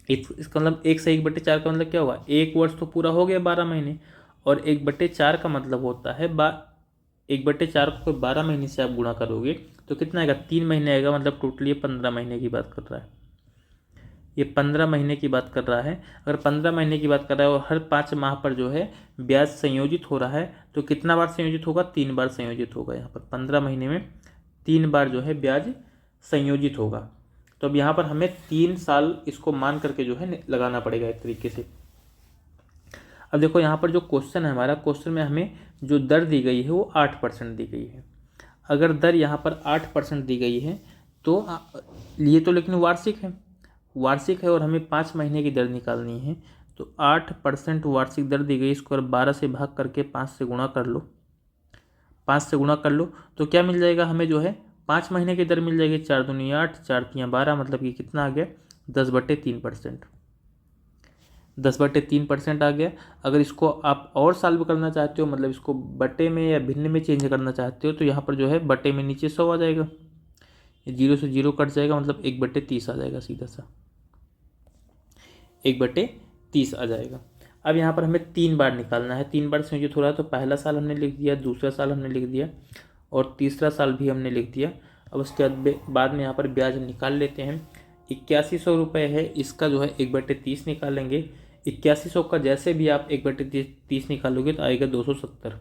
इसका मतलब 1 से 1/4 का मतलब क्या होगा, 1 वर्ष तो पूरा हो गया 12 महीने, और 1/4 का मतलब होता है 1/4 को 12 महीने से आप गुणा करोगे तो कितना आएगा, 3 महीने आएगा। मतलब टोटली 15 महीने की बात कर रहा है। ये 15 महीने की बात कर रहा है। अगर 15 महीने की बात कर रहा है और हर 5 माह पर जो है ब्याज संयोजित हो रहा है, तो कितना बार संयोजित होगा, 3 बार संयोजित होगा। यहाँ पर 15 महीने में 3 बार जो है ब्याज संयोजित होगा। तो अब यहाँ पर हमें 3 साल इसको मान करके जो है लगाना पड़ेगा एक तरीके से। अब देखो यहाँ पर जो क्वेश्चन है हमारा, क्वेश्चन में हमें जो दर दी गई है वो 8% दी गई है। अगर दर यहाँ पर 8% दी गई है तो ये तो लेकिन वार्षिक है और हमें 5 महीने की दर निकालनी है। तो 8% वार्षिक दर दी गई, इसको अगर 12 से भाग करके 5 से गुणा कर लो, 5 से गुणा कर लो तो क्या मिल जाएगा हमें, जो है 5 महीने की दर मिल जाएगी। 4 दूनी 8, 4 तियाँ 12, मतलब कि कितना आ गया, 10/3%। 10/3% आ गया। अगर इसको आप और सॉल्व करना चाहते हो, मतलब इसको बटे में या भिन्न में चेंज करना चाहते हो, तो यहाँ पर जो है बटे में नीचे 100 आ जाएगा। ये 0 से 0 कट जाएगा, मतलब 1/30 आ जाएगा सीधा सा, 1/30 आ जाएगा। अब यहाँ पर हमें 3 बार निकालना है। 3 बार संयोजित हो रहा है, तो पहला साल हमने लिख दिया, दूसरा साल हमने लिख दिया और तीसरा साल भी हमने लिख दिया। अब उसके बाद में यहाँ पर ब्याज निकाल लेते हैं। 8100 रुपये है, इसका जो है 1/30 निकालेंगे। 8100 का जैसे भी आप 1/30 निकालोगे तो आएगा 270।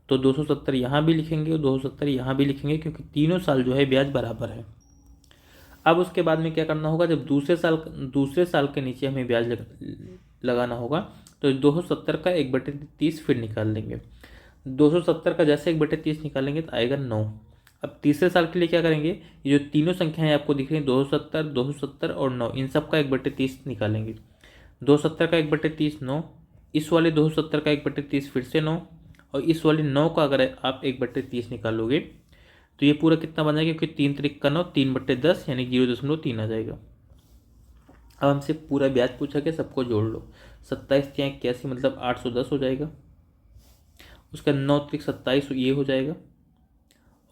तो 270 यहाँ भी लिखेंगे और 270 यहाँ भी लिखेंगे, क्योंकि तीनों साल जो है ब्याज बराबर है। अब उसके बाद में क्या करना होगा, जब दूसरे साल के नीचे हमें ब्याज लगाना होगा, तो 270 का 1/30 फिर निकाल लेंगे। 270 का जैसे 1/30 निकालेंगे तो आएगा 9। अब तीसरे साल के लिए क्या करेंगे, ये जो तीनों संख्याएं आपको दिख रही हैं 270, 270 और 9, इन सब का 1/30 निकालेंगे। 270 का 1/30 9, इस वाले 270 का 1/30 फिर से 9, और इस वाली 9 का अगर आप 1/30 निकालोगे तो ये पूरा कितना बन जाएगा, क्योंकि 3 त्रिक का 9, 3/10 यानी 0.3 आ जाएगा। अब हमसे पूरा ब्याज पूछा गया, सबको जोड़ लो। 27 या 81 मतलब 810 हो जाएगा। उसका 9 त्रिक 27 ये हो जाएगा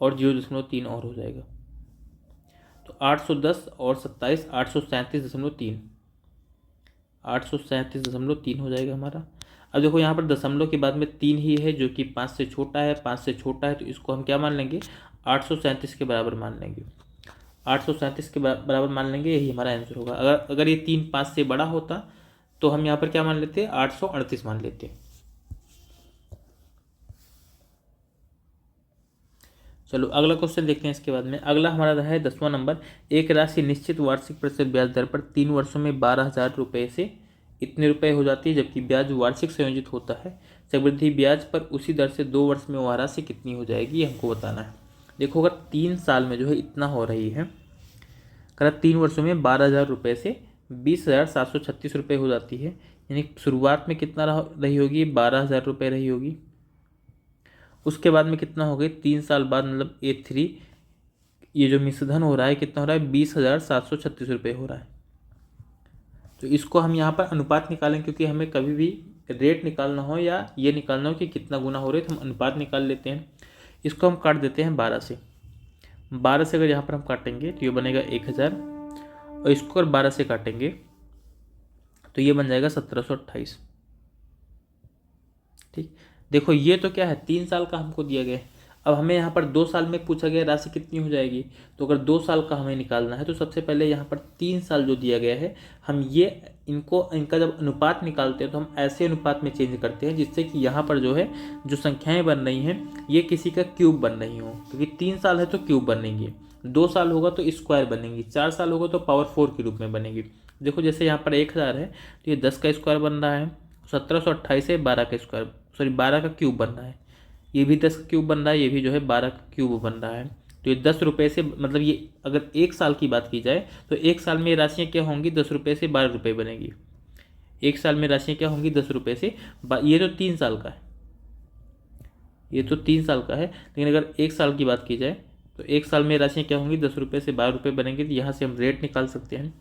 और 0.3 और हो जाएगा। तो 810 और 27 837.3 837.3 हो जाएगा हमारा। अब देखो यहाँ पर दशमलव के बाद में 3 ही है जो कि 5 से छोटा है, 5 से छोटा है तो इसको हम क्या मान लेंगे, 837 के बराबर मान लेंगे। 837 के बराबर मान लेंगे, यही हमारा आंसर होगा। अगर ये 3 5 से बड़ा होता तो हम यहाँ पर क्या मान लेते, 838 मान लेते। चलो अगला क्वेश्चन देखते हैं इसके बाद में। अगला हमारा रहा है 10वां नंबर। एक राशि निश्चित वार्षिक प्रतिशत ब्याज दर पर 3 वर्षों में 12,000 रुपये से इतने रुपए हो जाती है, जबकि ब्याज वार्षिक संयोजित होता है। चक्रवृद्धि ब्याज पर उसी दर से 2 वर्ष में वह राशि कितनी हो जाएगी, ये हमको बताना है। देखो अगर 3 साल में जो है इतना हो रही है, अगर 3 वर्षों में 12,000 रुपये से 20,736 रुपये हो जाती है, यानी शुरुआत में कितना रही होगी, 12,000 रुपये रही होगी। उसके बाद में कितना हो गई, 3 साल बाद मतलब A3 ये जो मिश्रधन हो रहा है कितना हो रहा है, 20,736 रुपये हो रहा है। तो इसको हम यहाँ पर अनुपात निकालें, क्योंकि हमें कभी भी रेट निकालना हो या ये निकालना हो कि कितना गुना हो रहे तो हम अनुपात निकाल लेते हैं। इसको हम काट देते हैं 12 से। 12 से अगर यहाँ पर हम काटेंगे तो ये बनेगा 1,000 और इसको अगर 12 से काटेंगे तो ये बन जाएगा 1728। ठीक, देखो ये तो क्या है, 3 साल का हमको दिया गया है। अब हमें यहाँ पर 2 साल में पूछा गया राशि कितनी हो जाएगी, तो अगर 2 साल का हमें निकालना है तो सबसे पहले यहाँ पर 3 साल जो दिया गया है, हम ये इनका जब अनुपात निकालते हैं तो हम ऐसे अनुपात में चेंज करते हैं जिससे कि यहाँ पर जो है जो संख्याएं बन रही हैं ये किसी का क्यूब बन रही हो, क्योंकि 3 साल है तो क्यूब बनेंगी, 2 साल होगा तो स्क्वायर बनेंगी, 4 साल होगा तो पावर 4 के रूप में बनेगी। देखो जैसे यहाँ पर 1,000 है तो ये 10 का स्क्वायर बन रहा है, 1728 है 12 का स्क्वायर, सॉरी 12 का क्यूब बन रहा है, ये भी 10 का क्यूब बन रहा है, ये भी जो है 12 का क्यूब बन रहा है। तो ये 10 रुपये से मतलब ये अगर 1 साल की बात की जाए तो 1 साल में राशियाँ क्या होंगी, 10 रुपये से 12 रुपये बनेगी। 1 साल में राशियाँ क्या होंगी, 10 रुपये से ये तो 3 साल का है, ये तो 3 साल का है, लेकिन अगर 1 साल की बात की जाए तो 1 साल में राशियाँ क्या होंगी, 10 रुपये से 12 रुपये बनेंगे। तो यहाँ से हम रेट निकाल सकते हैं।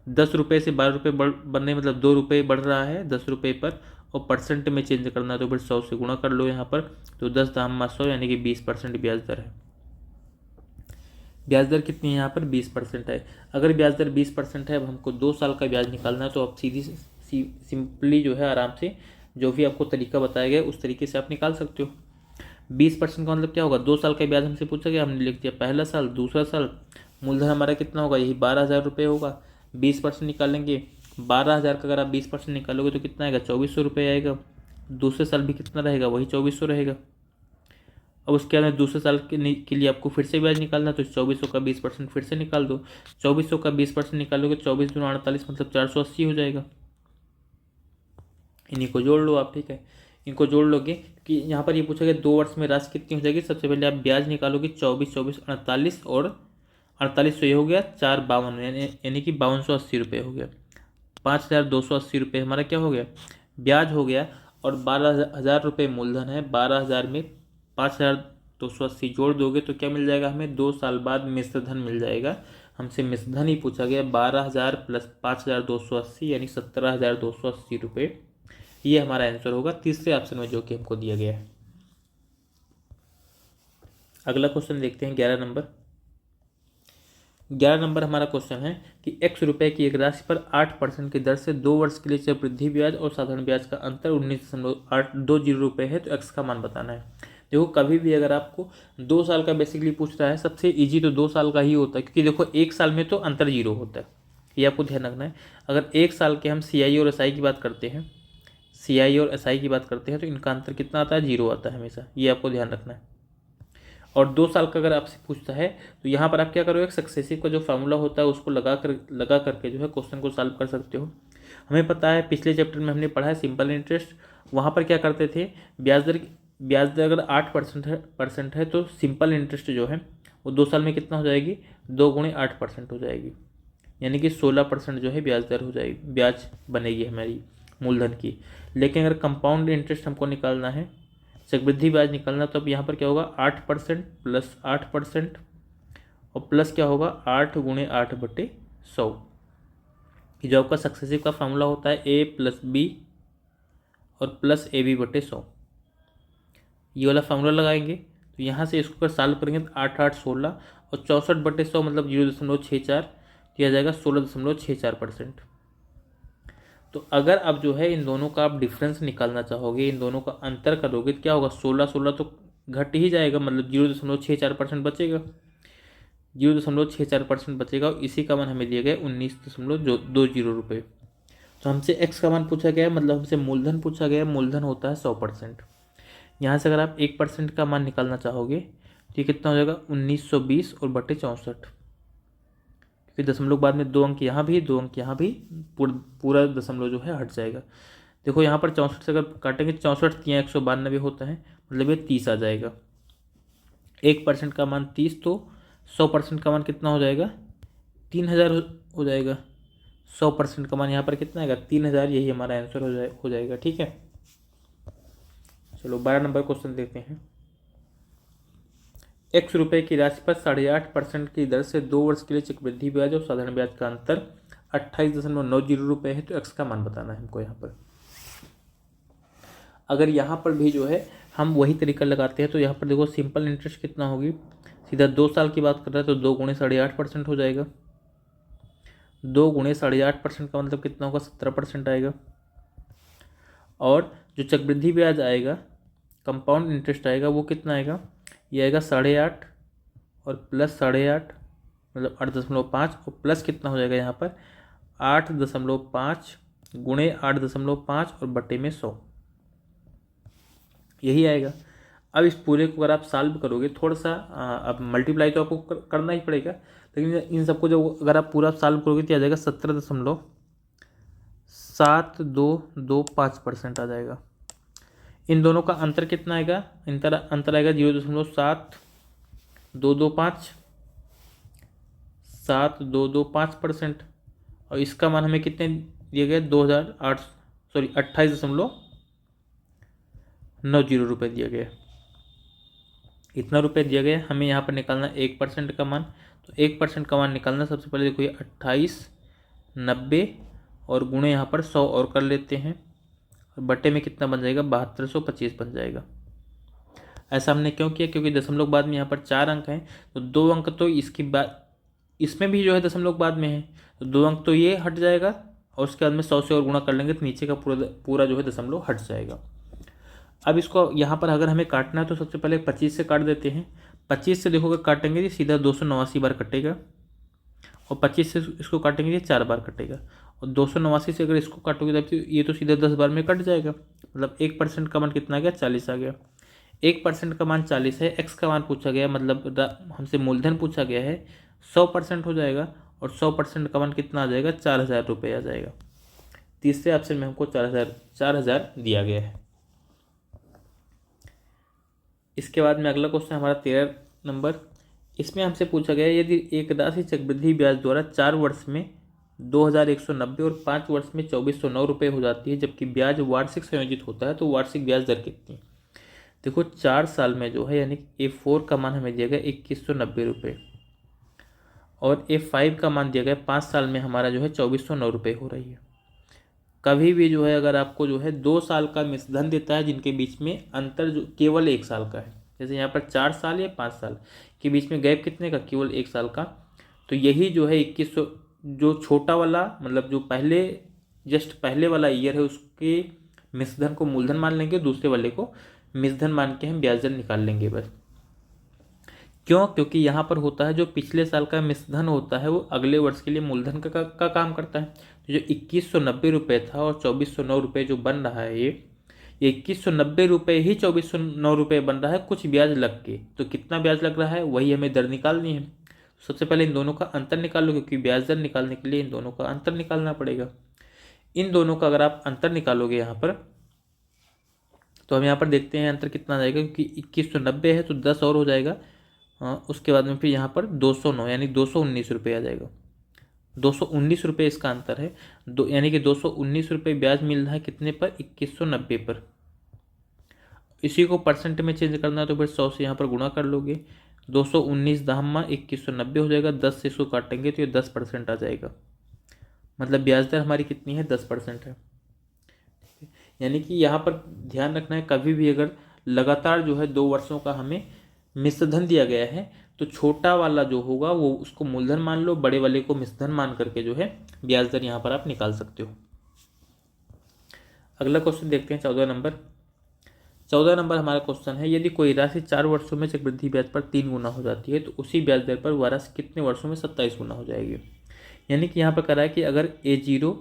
10 रुपये से 12 रुपये बनने मतलब 2 रुपये बढ़ रहा है 10 रुपये पर, और परसेंट में चेंज करना है तो फिर 100 से गुणा कर लो यहाँ पर, तो 10 दाम 100 यानी कि 20% ब्याज दर है। ब्याज दर कितनी है यहाँ पर, 20% है। अगर ब्याज दर 20% है, अब हमको 2 साल का ब्याज निकालना है तो आप सिंपली जो है आराम से जो भी आपको तरीका बताया गया उस तरीके से आप निकाल सकते हो। 20% का मतलब क्या होगा, 2 साल का ब्याज हमसे पूछा गया, हमने लिख दिया पहला साल, दूसरा साल, मूलधन हमारा कितना होगा, यही 12,000 रुपये होगा। 20% निकालेंगे, 12,000 का अगर आप 20% निकालोगे तो कितना आएगा, 2,400 रुपये आएगा। दूसरे साल भी कितना रहेगा, वही 2,400 रहेगा। अब उसके बाद दूसरे साल के लिए आपको फिर से ब्याज निकालना, तो 2,400 का 20% फिर से निकाल दो। 2,400 का 20% निकालोगे, 24 दूना 48 मतलब 480 हो जाएगा। इन्हीं को जोड़ लो आप, ठीक है, इनको जोड़ लोगे कि यहाँ पर ये पूछा गया 2 वर्ष में राशि कितनी हो जाएगी। सबसे पहले आप ब्याज निकालोगे, 24 24 48 और 48 ये हो गया 452 यानी कि 5,280 रुपये हो गया। 5,280 रुपये हमारा क्या हो गया, ब्याज हो गया, और 12,000 रुपये मूलधन है। 12,000 में 5,280 जोड़ दोगे तो क्या मिल जाएगा हमें, 2 साल बाद मिश्रधन मिल जाएगा। हमसे मिश्रधन ही पूछा गया, 12,000 प्लस 5,280 यानी 17,280 रुपये। ये हमारा आंसर होगा तीसरे ऑप्शन में जो कि हमको दिया गया है। अगला क्वेश्चन देखते हैं 11 नंबर। 11 नंबर हमारा क्वेश्चन है कि x रुपये की एक राशि पर 8% की दर से 2 वर्ष के लिए चक्रवृद्धि ब्याज और साधारण ब्याज का अंतर 19.820 रुपये है, तो x का मान बताना है। देखो कभी भी अगर आपको 2 साल का बेसिकली पूछ रहा है, सबसे इजी तो 2 साल का ही होता है, क्योंकि देखो 1 साल में तो अंतर 0 होता है, ये आपको ध्यान रखना है। अगर 1 साल के हम CI और SI की बात करते हैं, CI और SI की बात करते हैं तो इनका अंतर कितना आता है, 0 आता है हमेशा, ये आपको ध्यान रखना है। और 2 साल का अगर आपसे पूछता है तो यहाँ पर आप क्या करोगे, सक्सेसिव का जो फार्मूला होता है उसको लगा करके जो है क्वेश्चन को सॉल्व कर सकते हो। हमें पता है पिछले चैप्टर में हमने पढ़ा है सिंपल इंटरेस्ट, वहाँ पर क्या करते थे, ब्याज दर अगर 8% है तो सिंपल इंटरेस्ट जो है वो 2 साल में कितना हो जाएगी, 2 गुणे 8% हो जाएगी, यानी कि 16% जो है ब्याज दर हो जाएगी, ब्याज बनेगी हमारी मूलधन की। लेकिन अगर कंपाउंड इंटरेस्ट हमको निकालना है चक्रवृद्धि ब्याज निकालना, तो अब यहाँ पर क्या होगा 8% प्लस 8% और प्लस क्या होगा 8 गुणे 8/100। जो आपका सक्सेसिव का फार्मूला होता है ए प्लस बी और प्लस AB/100, ये वाला फार्मूला लगाएंगे। तो यहाँ से इसको अगर सॉल्व करेंगे तो 8 8 16 और 64/100 मतलब 0.64 किया जाएगा 16.64%। तो अगर अब जो है इन दोनों का आप डिफरेंस निकालना चाहोगे, इन दोनों का अंतर करोगे तो क्या होगा 16 16 तो घट ही जाएगा, मतलब 0.64% बचेगा, 0.64% बचेगा और इसी का मान हमें दिया गया 19.20 रुपये। तो हमसे एक्स का मान पूछा गया है, मतलब हमसे मूलधन पूछा गया है, मूलधन होता है 100%। यहाँ से अगर आप 1% का मान निकालना चाहोगे तो ये कितना हो जाएगा 1920 और बटे 64, फिर दशमलव बाद में 2 अंक यहाँ भी 2 अंक यहाँ भी, पूरा दशमलव जो है हट जाएगा। देखो यहाँ पर 64 से अगर काटेंगे 64 3 192 होता है, मतलब ये 30 आ जाएगा। 1% का मान 30, तो 100% का मान कितना हो जाएगा 3000 हो जाएगा। 100% का मान यहाँ पर कितना आएगा 3000, यही हमारा आंसर हो जाएगा। ठीक है, चलो 12 नंबर क्वेश्चन देखते हैं। x रुपये की राशि पर 8.5% की दर से 2 वर्ष के लिए चक्रवृद्धि ब्याज और साधारण ब्याज का अंतर 28.90 रुपये है, तो x का मान बताना है हमको। यहाँ पर अगर यहाँ पर भी जो है हम वही तरीका लगाते हैं, तो यहाँ पर देखो सिंपल इंटरेस्ट कितना होगी, सीधा 2 साल की बात कर रहा है तो 2 गुणे 8.5% हो जाएगा। 2 गुणे 8.5% का मतलब कितना होगा 17% आएगा। और जो चक्रवृद्धि ब्याज आएगा, कंपाउंड इंटरेस्ट आएगा, वो कितना आएगा, ये आएगा 8.5 और प्लस 8.5 मतलब 8.5 और प्लस कितना हो जाएगा यहाँ पर 8.5 गुणे 8.5 और बटे में 100, यही आएगा। अब इस पूरे को अगर आप सॉल्व करोगे, थोड़ा सा अब मल्टीप्लाई तो आपको करना ही पड़ेगा, लेकिन इन सबको जो अगर आप पूरा सॉल्व करोगे तो आ जाएगा 17.7225% आ जाएगा। इन दोनों का अंतर कितना आएगा, अंतर आएगा 0.7225 7225%, और इसका मान हमें कितने दिया गया 28.90 रुपये दिया गया। इतना रुपये दिया गया, हमें यहाँ पर निकालना 1% का मान। तो 1% का मान निकालना, सबसे पहले देखो ये 2890 और गुणे यहाँ पर 100 और कर लेते हैं, और बटे में कितना बन जाएगा 7225 बन जाएगा। ऐसा हमने क्यों किया, क्योंकि दशमलव बाद में यहाँ पर 4 अंक हैं, तो 2 अंक तो इसकी बाद इसमें भी जो है दशमलव बाद में है, तो 2 अंक तो ये हट जाएगा, और उसके बाद में 100 से और गुणा कर लेंगे तो नीचे का पूरा जो है दशमलव हट जाएगा। अब इसको यहाँ पर अगर हमें काटना है तो सबसे पहले 25 से काट देते हैं। 25 से देखोगे काटेंगे तो सीधा 289 बार कटेगा, और 25 से इसको काटेंगे तो 4 बार कटेगा, और 289 से अगर इसको काटोगे तब ये तो सीधा 10 बार में कट जाएगा, मतलब 1% का मान कितना आ गया 40 आ गया। 1% का मान 40 है, x का मान पूछा गया, मतलब हमसे मूलधन पूछा गया है, 100% हो जाएगा, और 100% का मान कितना आ जाएगा 4000 रुपये आ जाएगा। तीसरे ऑप्शन में हमको 4000 दिया गया है। इसके बाद में अगला क्वेश्चन हमारा 13 नंबर, इसमें हमसे पूछा गया यदि एक राशि चक्रवृद्धि ब्याज द्वारा 4 वर्ष में 2190 और 5 वर्ष में 2409 रुपये हो जाती है, जबकि ब्याज वार्षिक संयोजित होता है, तो वार्षिक ब्याज दर कितनी। देखो 4 साल में जो है, यानी A4 का मान हमें दिया गया 2190 रुपये, और A5 का मान दिया गया 5 साल में हमारा जो है 2409 रुपये हो रही है। कभी भी जो है अगर आपको जो है 2 साल का मिश्रधन देता है जिनके बीच में अंतर जो केवल 1 साल का है, जैसे यहाँ पर 4 साल या 5 साल के बीच में गैप कितने का, केवल 1 साल का, तो यही जो है 2100 जो छोटा वाला, मतलब जो पहले वाला ईयर है उसके मिश्रधन को मूलधन मान लेंगे, दूसरे वाले को मिश्रधन मान के हम ब्याज दर निकाल लेंगे बस। क्यों, क्योंकि यहाँ पर होता है जो पिछले साल का मिश्रधन होता है वो अगले वर्ष के लिए मूलधन का काम करता है। तो जो 2190 रुपये था और 2409 रुपये जो बन रहा है, ये 2190 रुपये ही 2409 रुपये बन रहा है कुछ ब्याज लग के। तो कितना ब्याज लग रहा है वही हमें दर निकालनी है। सबसे पहले इन दोनों का अंतर निकाल लो, क्योंकि ब्याज दर निकालने के लिए इन दोनों का अंतर निकालना पड़ेगा। इन दोनों का अगर आप अंतर निकालोगे यहाँ पर, तो हम यहाँ पर देखते हैं अंतर कितना आ जाएगा, क्योंकि 2190 है तो 10 और हो जाएगा, उसके बाद में फिर यहाँ पर 209 यानी 219 रुपये आ जाएगा। 219 रुपये इसका अंतर है, यानी कि 219 रुपये ब्याज मिल रहा है कितने पर 2190 पर, इसी को परसेंट में चेंज करना है तो फिर 100 से यहाँ पर गुणा कर लोगे, 219 दाहमा 2190 हो जाएगा, 10 से इसको काटेंगे तो ये 10% आ जाएगा। मतलब ब्याज दर हमारी कितनी है, 10% है। यानी कि यहाँ पर ध्यान रखना है, कभी भी अगर लगातार जो है 2 वर्षों का हमें मिश्रधन दिया गया है तो छोटा वाला जो होगा वो उसको मूलधन मान लो, बड़े वाले को मिश्रधन मान करके जो है ब्याज दर यहाँ पर आप निकाल सकते हो। अगला क्वेश्चन देखते हैं 14 नंबर हमारा क्वेश्चन है, यदि कोई राशि 4 वर्षों में चक्रवृद्धि ब्याज पर 3 गुना हो जाती है तो उसी ब्याज दर पर वह राशि कितने वर्षों में 27 गुना हो जाएगी। यानी कि यहाँ पर कह रहा है कि अगर A0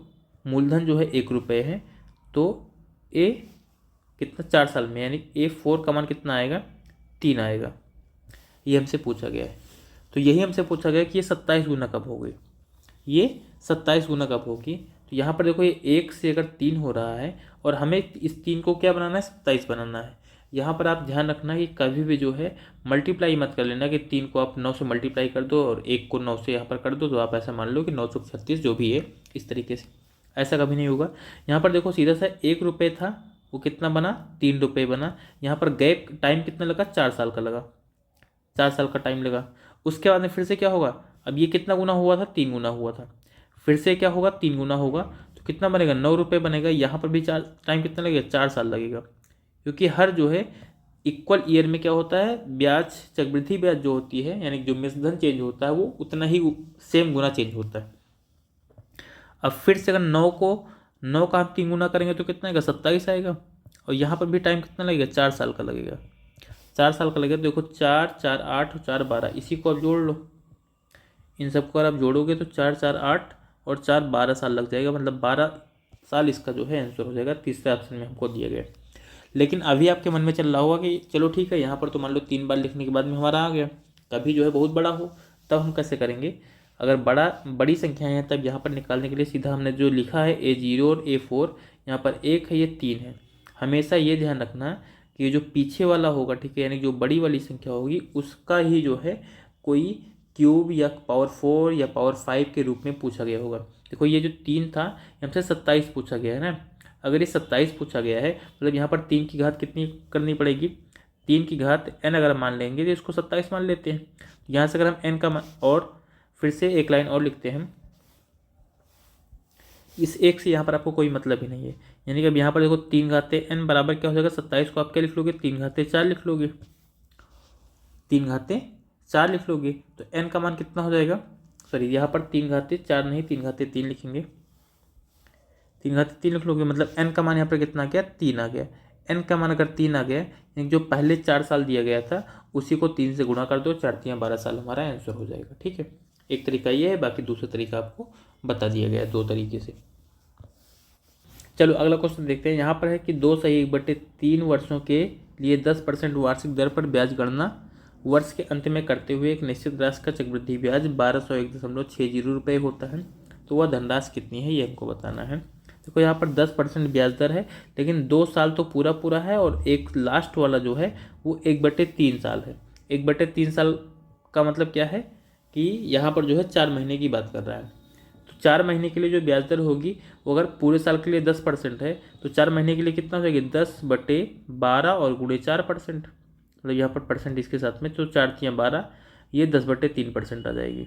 मूलधन जो है 1 रुपये है तो A कितना 4 साल में, यानी A4 का मान कितना आएगा, 3 आएगा। ये हमसे पूछा गया है। तो यही हमसे पूछा गया कि ये 27 गुना कब होगी, ये 27 गुना कब होगी। तो यहाँ पर देखो ये 1 से अगर 3 हो रहा है और हमें इस 3 को क्या बनाना है, 27 बनाना है। यहाँ पर आप ध्यान रखना कि कभी भी जो है मल्टीप्लाई मत कर लेना कि 3 को आप 9 से मल्टीप्लाई कर दो और 1 को 9 से यहाँ पर कर दो, तो आप ऐसा मान लो कि 9 चौक 36 जो भी है, इस तरीके से। ऐसा कभी नहीं होगा। यहाँ पर देखो सीधा सा 1 रुपये था, वो कितना बना, 3 रुपये बना। यहाँ पर गैप टाइम कितना लगा, 4 साल का लगा, 4 साल का टाइम लगा। उसके बाद में फिर से क्या होगा, अब ये कितना गुना हुआ था, 3 गुना हुआ था, फिर से क्या होगा, 3 गुना होगा, तो कितना बनेगा, 9 रुपये बनेगा। यहाँ पर भी 4 टाइम कितना लगेगा, 4 साल लगेगा। क्योंकि हर जो है इक्वल ईयर में क्या होता है, ब्याज चक्रवृद्धि ब्याज जो होती है, यानी जो मिश्रधन चेंज होता है वो उतना ही सेम गुना चेंज होता है। अब फिर से अगर 9 का हम 3 गुना करेंगे तो कितना आएगा, 27 आएगा। और यहाँ पर भी टाइम कितना लगेगा, 4 साल का लगेगा, 4 साल का लगेगा। देखो 4 4 8 और 4 12, इसी को आप जोड़ लो। इन सबको अगर आप जोड़ोगे तो 4 4 8 और 4 12 साल लग जाएगा। मतलब 12 साल इसका जो है आंसर हो जाएगा, तीसरे ऑप्शन में हमको दिया गया। लेकिन अभी आपके मन में चल रहा होगा कि चलो ठीक है, यहाँ पर तो मान लो 3 बार लिखने के बाद में हमारा आ गया, कभी जो है बहुत बड़ा हो तब हम कैसे करेंगे। अगर बड़ी संख्याएं हैं तब यहाँ पर निकालने के लिए सीधा हमने जो लिखा है A0 और A4, यहाँ पर 1 है, ये 3 है। हमेशा ये ध्यान रखना कि जो पीछे वाला होगा, ठीक है, यानी जो बड़ी वाली संख्या होगी उसका ही जो है कोई क्यूब या पावर 4 या पावर 5 के रूप में पूछा गया होगा। देखो ये जो 3 था हमसे 27 पूछा गया है ना। अगर ये 27 पूछा गया है मतलब यहाँ पर 3 की घात कितनी करनी पड़ेगी, 3 की घात n अगर मान लेंगे तो इसको 27 मान लेते हैं। यहाँ से अगर हम n का मान, और फिर से एक लाइन और लिखते हैं, इस 1 से यहाँ पर आपको कोई मतलब ही नहीं है। यानी कि अब यहाँ पर देखो 3 घाते n बराबर क्या हो जाएगा, 27 को आप क्या लिख लोगे, 3 घाते 4 लिख लोगे, 3 घाते 4 लिख लोगे। तो n का मान कितना हो जाएगा, सॉरी यहाँ पर 3 घाते 4 नहीं, 3 घाते 3 लिखेंगे, 3 घाते 3 लिख लोगे। मतलब n का मान यहाँ पर कितना आ गया, 3 आ गया। n का मान अगर 3 आ गया, यानी जो पहले 4 साल दिया गया था उसी को 3 से गुणा कर दो, 4 3 12 साल हमारा आंसर हो जाएगा। ठीक है, एक तरीका ये है, बाकी दूसरा तरीका आपको बता दिया गया है 2 तरीके से। चलो अगला क्वेश्चन देखते हैं। यहाँ पर है कि 2/3 वर्षों के लिए 10% वार्षिक दर पर ब्याज गणना वर्ष के अंत में करते हुए एक निश्चित राशि का चक्रवृद्धि ब्याज 1201.60 रुपये होता है, तो वह धनराशि कितनी है ये हमको बताना है। देखो यहाँ पर 10% ब्याज दर है, लेकिन 2 साल तो पूरा है और एक लास्ट वाला जो है वो 1/3 साल है। 1/3 साल का मतलब क्या है कि यहाँ पर जो है 4 महीने की बात कर रहा है। तो 4 महीने के लिए जो ब्याज दर होगी वो अगर पूरे साल के लिए 10% है तो 4 महीने के लिए कितना हो जाएगी, 10/12 और गुणे 4%। मतलब यहाँ पर परसेंट इसके साथ में, तो 4 3 12, ये 10/3% आ जाएगी।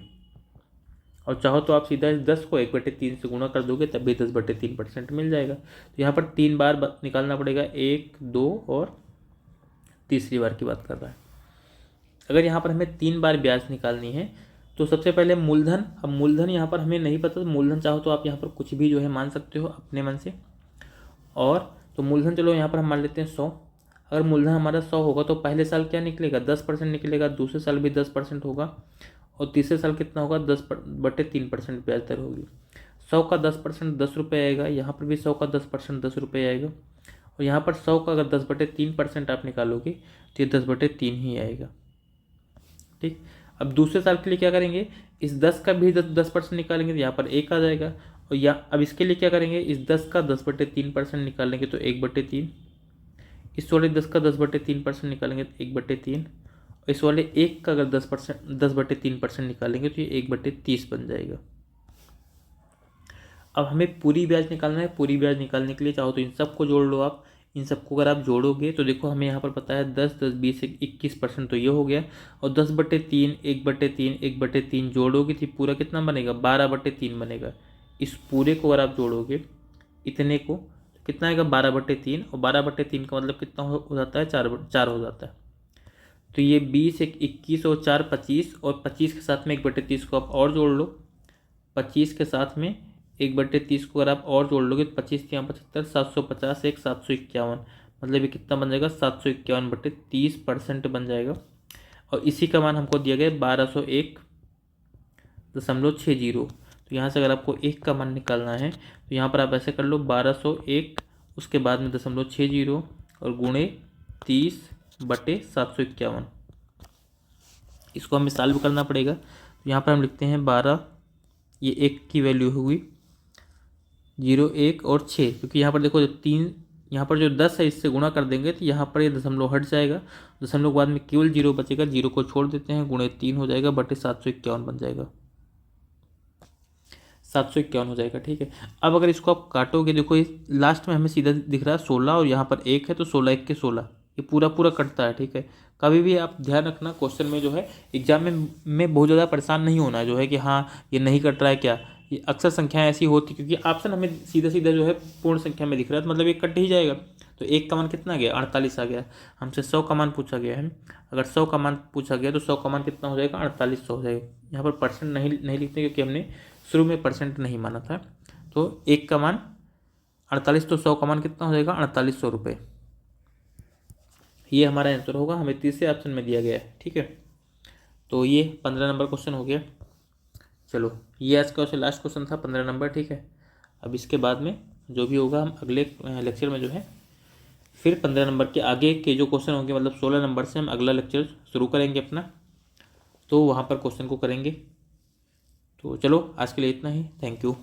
और चाहो तो आप सीधा इस 10 को 1/3 से गुणा कर दोगे तब भी 10/3% मिल जाएगा। तो यहाँ पर 3 बार निकालना पड़ेगा, 1 2 और तीसरी बार की बात कर रहा है। अगर यहाँ पर हमें 3 बार ब्याज निकालनी है तो सबसे पहले मूलधन, अब मूलधन यहाँ पर हमें नहीं पता, तो मूलधन चाहो तो आप यहाँ पर कुछ भी जो है मान सकते हो अपने मन से। और तो मूलधन चलो यहाँ पर हम मान लेते हैं 100। अगर मूलधन हमारा 100 होगा तो पहले साल क्या निकलेगा, 10% निकलेगा, दूसरे साल भी 10% होगा, और तीसरे साल कितना होगा, 10/3% ब्याज दर होगी। 100 का 10% 10 रुपये आएगा, यहाँ पर भी 100 का 10% 10 रुपये आएगा, और यहाँ पर 100 का अगर 10/3% आप निकालोगे तो ये 10/3 ही आएगा। ठीक, अब दूसरे साल के लिए क्या करेंगे, इस 10 का भी 10% निकालेंगे तो यहाँ पर 1 आ जाएगा। और या अब इसके लिए क्या करेंगे, इस 10 का 10/3% निकालेंगे तो 1/3, इस वाले 10 का 10/3% निकालेंगे तो 1/3, और इस वाले 1 का अगर 10/3% निकालेंगे तो ये 1/30 बन जाएगा। अब हमें पूरी ब्याज निकालना है। पूरी ब्याज निकालने के लिए चाहो तो इन सबको जोड़ लो आप, इन सबको अगर आप जोड़ोगे तो देखो हमें यहाँ पर पता है 10, 10, 20, 21% तो ये हो गया, और 10/3, 1/3, 1/3 जोड़ोगे तो पूरा कितना बनेगा, 12/3 बनेगा। इस पूरे को अगर आप जोड़ोगे इतने को तो कितना आएगा, 12/3, और 12/3 का मतलब कितना हो जाता है, 4 हो जाता है। तो ये 20, 21 और 4 25, और 25 के साथ में 1/30 को आप और जोड़ लो। 25 के साथ में 1/30 को अगर आप और जोड़ लोगे तो 25 3 75, 750, 1 751, मतलब ये कितना बन जाएगा, 751/30% बन जाएगा। और इसी का मान हमको दिया गया 1201.60। तो यहाँ से अगर आपको 1 का मान निकालना है तो यहाँ पर आप ऐसे कर लो, 1201 उसके बाद में 0.60 और गुणे 30/751। इसको हमें सॉल्व करना पड़ेगा। तो यहाँ पर हम लिखते हैं 12, ये 1 की वैल्यू हुई 0, 1 और 6, क्योंकि यहाँ पर देखो जो 3, यहाँ पर जो 10 है इससे गुणा कर देंगे तो यहाँ पर ये दशमलव हट जाएगा, दशमलव के बाद में केवल 0 बचेगा, 0 को छोड़ देते हैं, गुणे 3 हो जाएगा, बटे 751 बन जाएगा, 751 हो जाएगा। ठीक है, अब अगर इसको आप काटोगे, देखो ये लास्ट में हमें सीधा दिख रहा है 16 और यहाँ पर 1 है, तो 16 1 के 16, ये पूरा पूरा कटता है। ठीक है, कभी भी आप ध्यान रखना क्वेश्चन में जो है एग्जाम में बहुत ज़्यादा परेशान नहीं होना, जो है कि हाँ ये नहीं कट रहा है क्या, ये अक्सर संख्याएं ऐसी होती, क्योंकि ऑप्शन हमें सीधा सीधा जो है पूर्ण संख्या में दिख रहा है, तो मतलब ये कट ही जाएगा। तो 1 का मान कितना आ गया, 48 आ गया। हमसे 100 का मान पूछा गया है, अगर 100 का मान पूछा गया तो 100 का मान कितना हो जाएगा, 4800 हो जाएगा। यहाँ पर परसेंट नहीं लिखते क्योंकि हमने शुरू में परसेंट नहीं माना था। तो 1 का मान 48, तो 100 का मान कितना हो जाएगा, 4800 रुपये। ये हमारा आंसर होगा, हमें तीसरे ऑप्शन में दिया गया है। ठीक है, तो ये 15 नंबर क्वेश्चन हो गया। चलो ये आज का लास्ट क्वेश्चन था 15 नंबर। ठीक है, अब इसके बाद में जो भी होगा हम अगले लेक्चर में जो है फिर 15 नंबर के आगे के जो क्वेश्चन होंगे, मतलब 16 नंबर से हम अगला लेक्चर शुरू करेंगे अपना, तो वहाँ पर क्वेश्चन को करेंगे। तो चलो आज के लिए इतना ही, थैंक यू।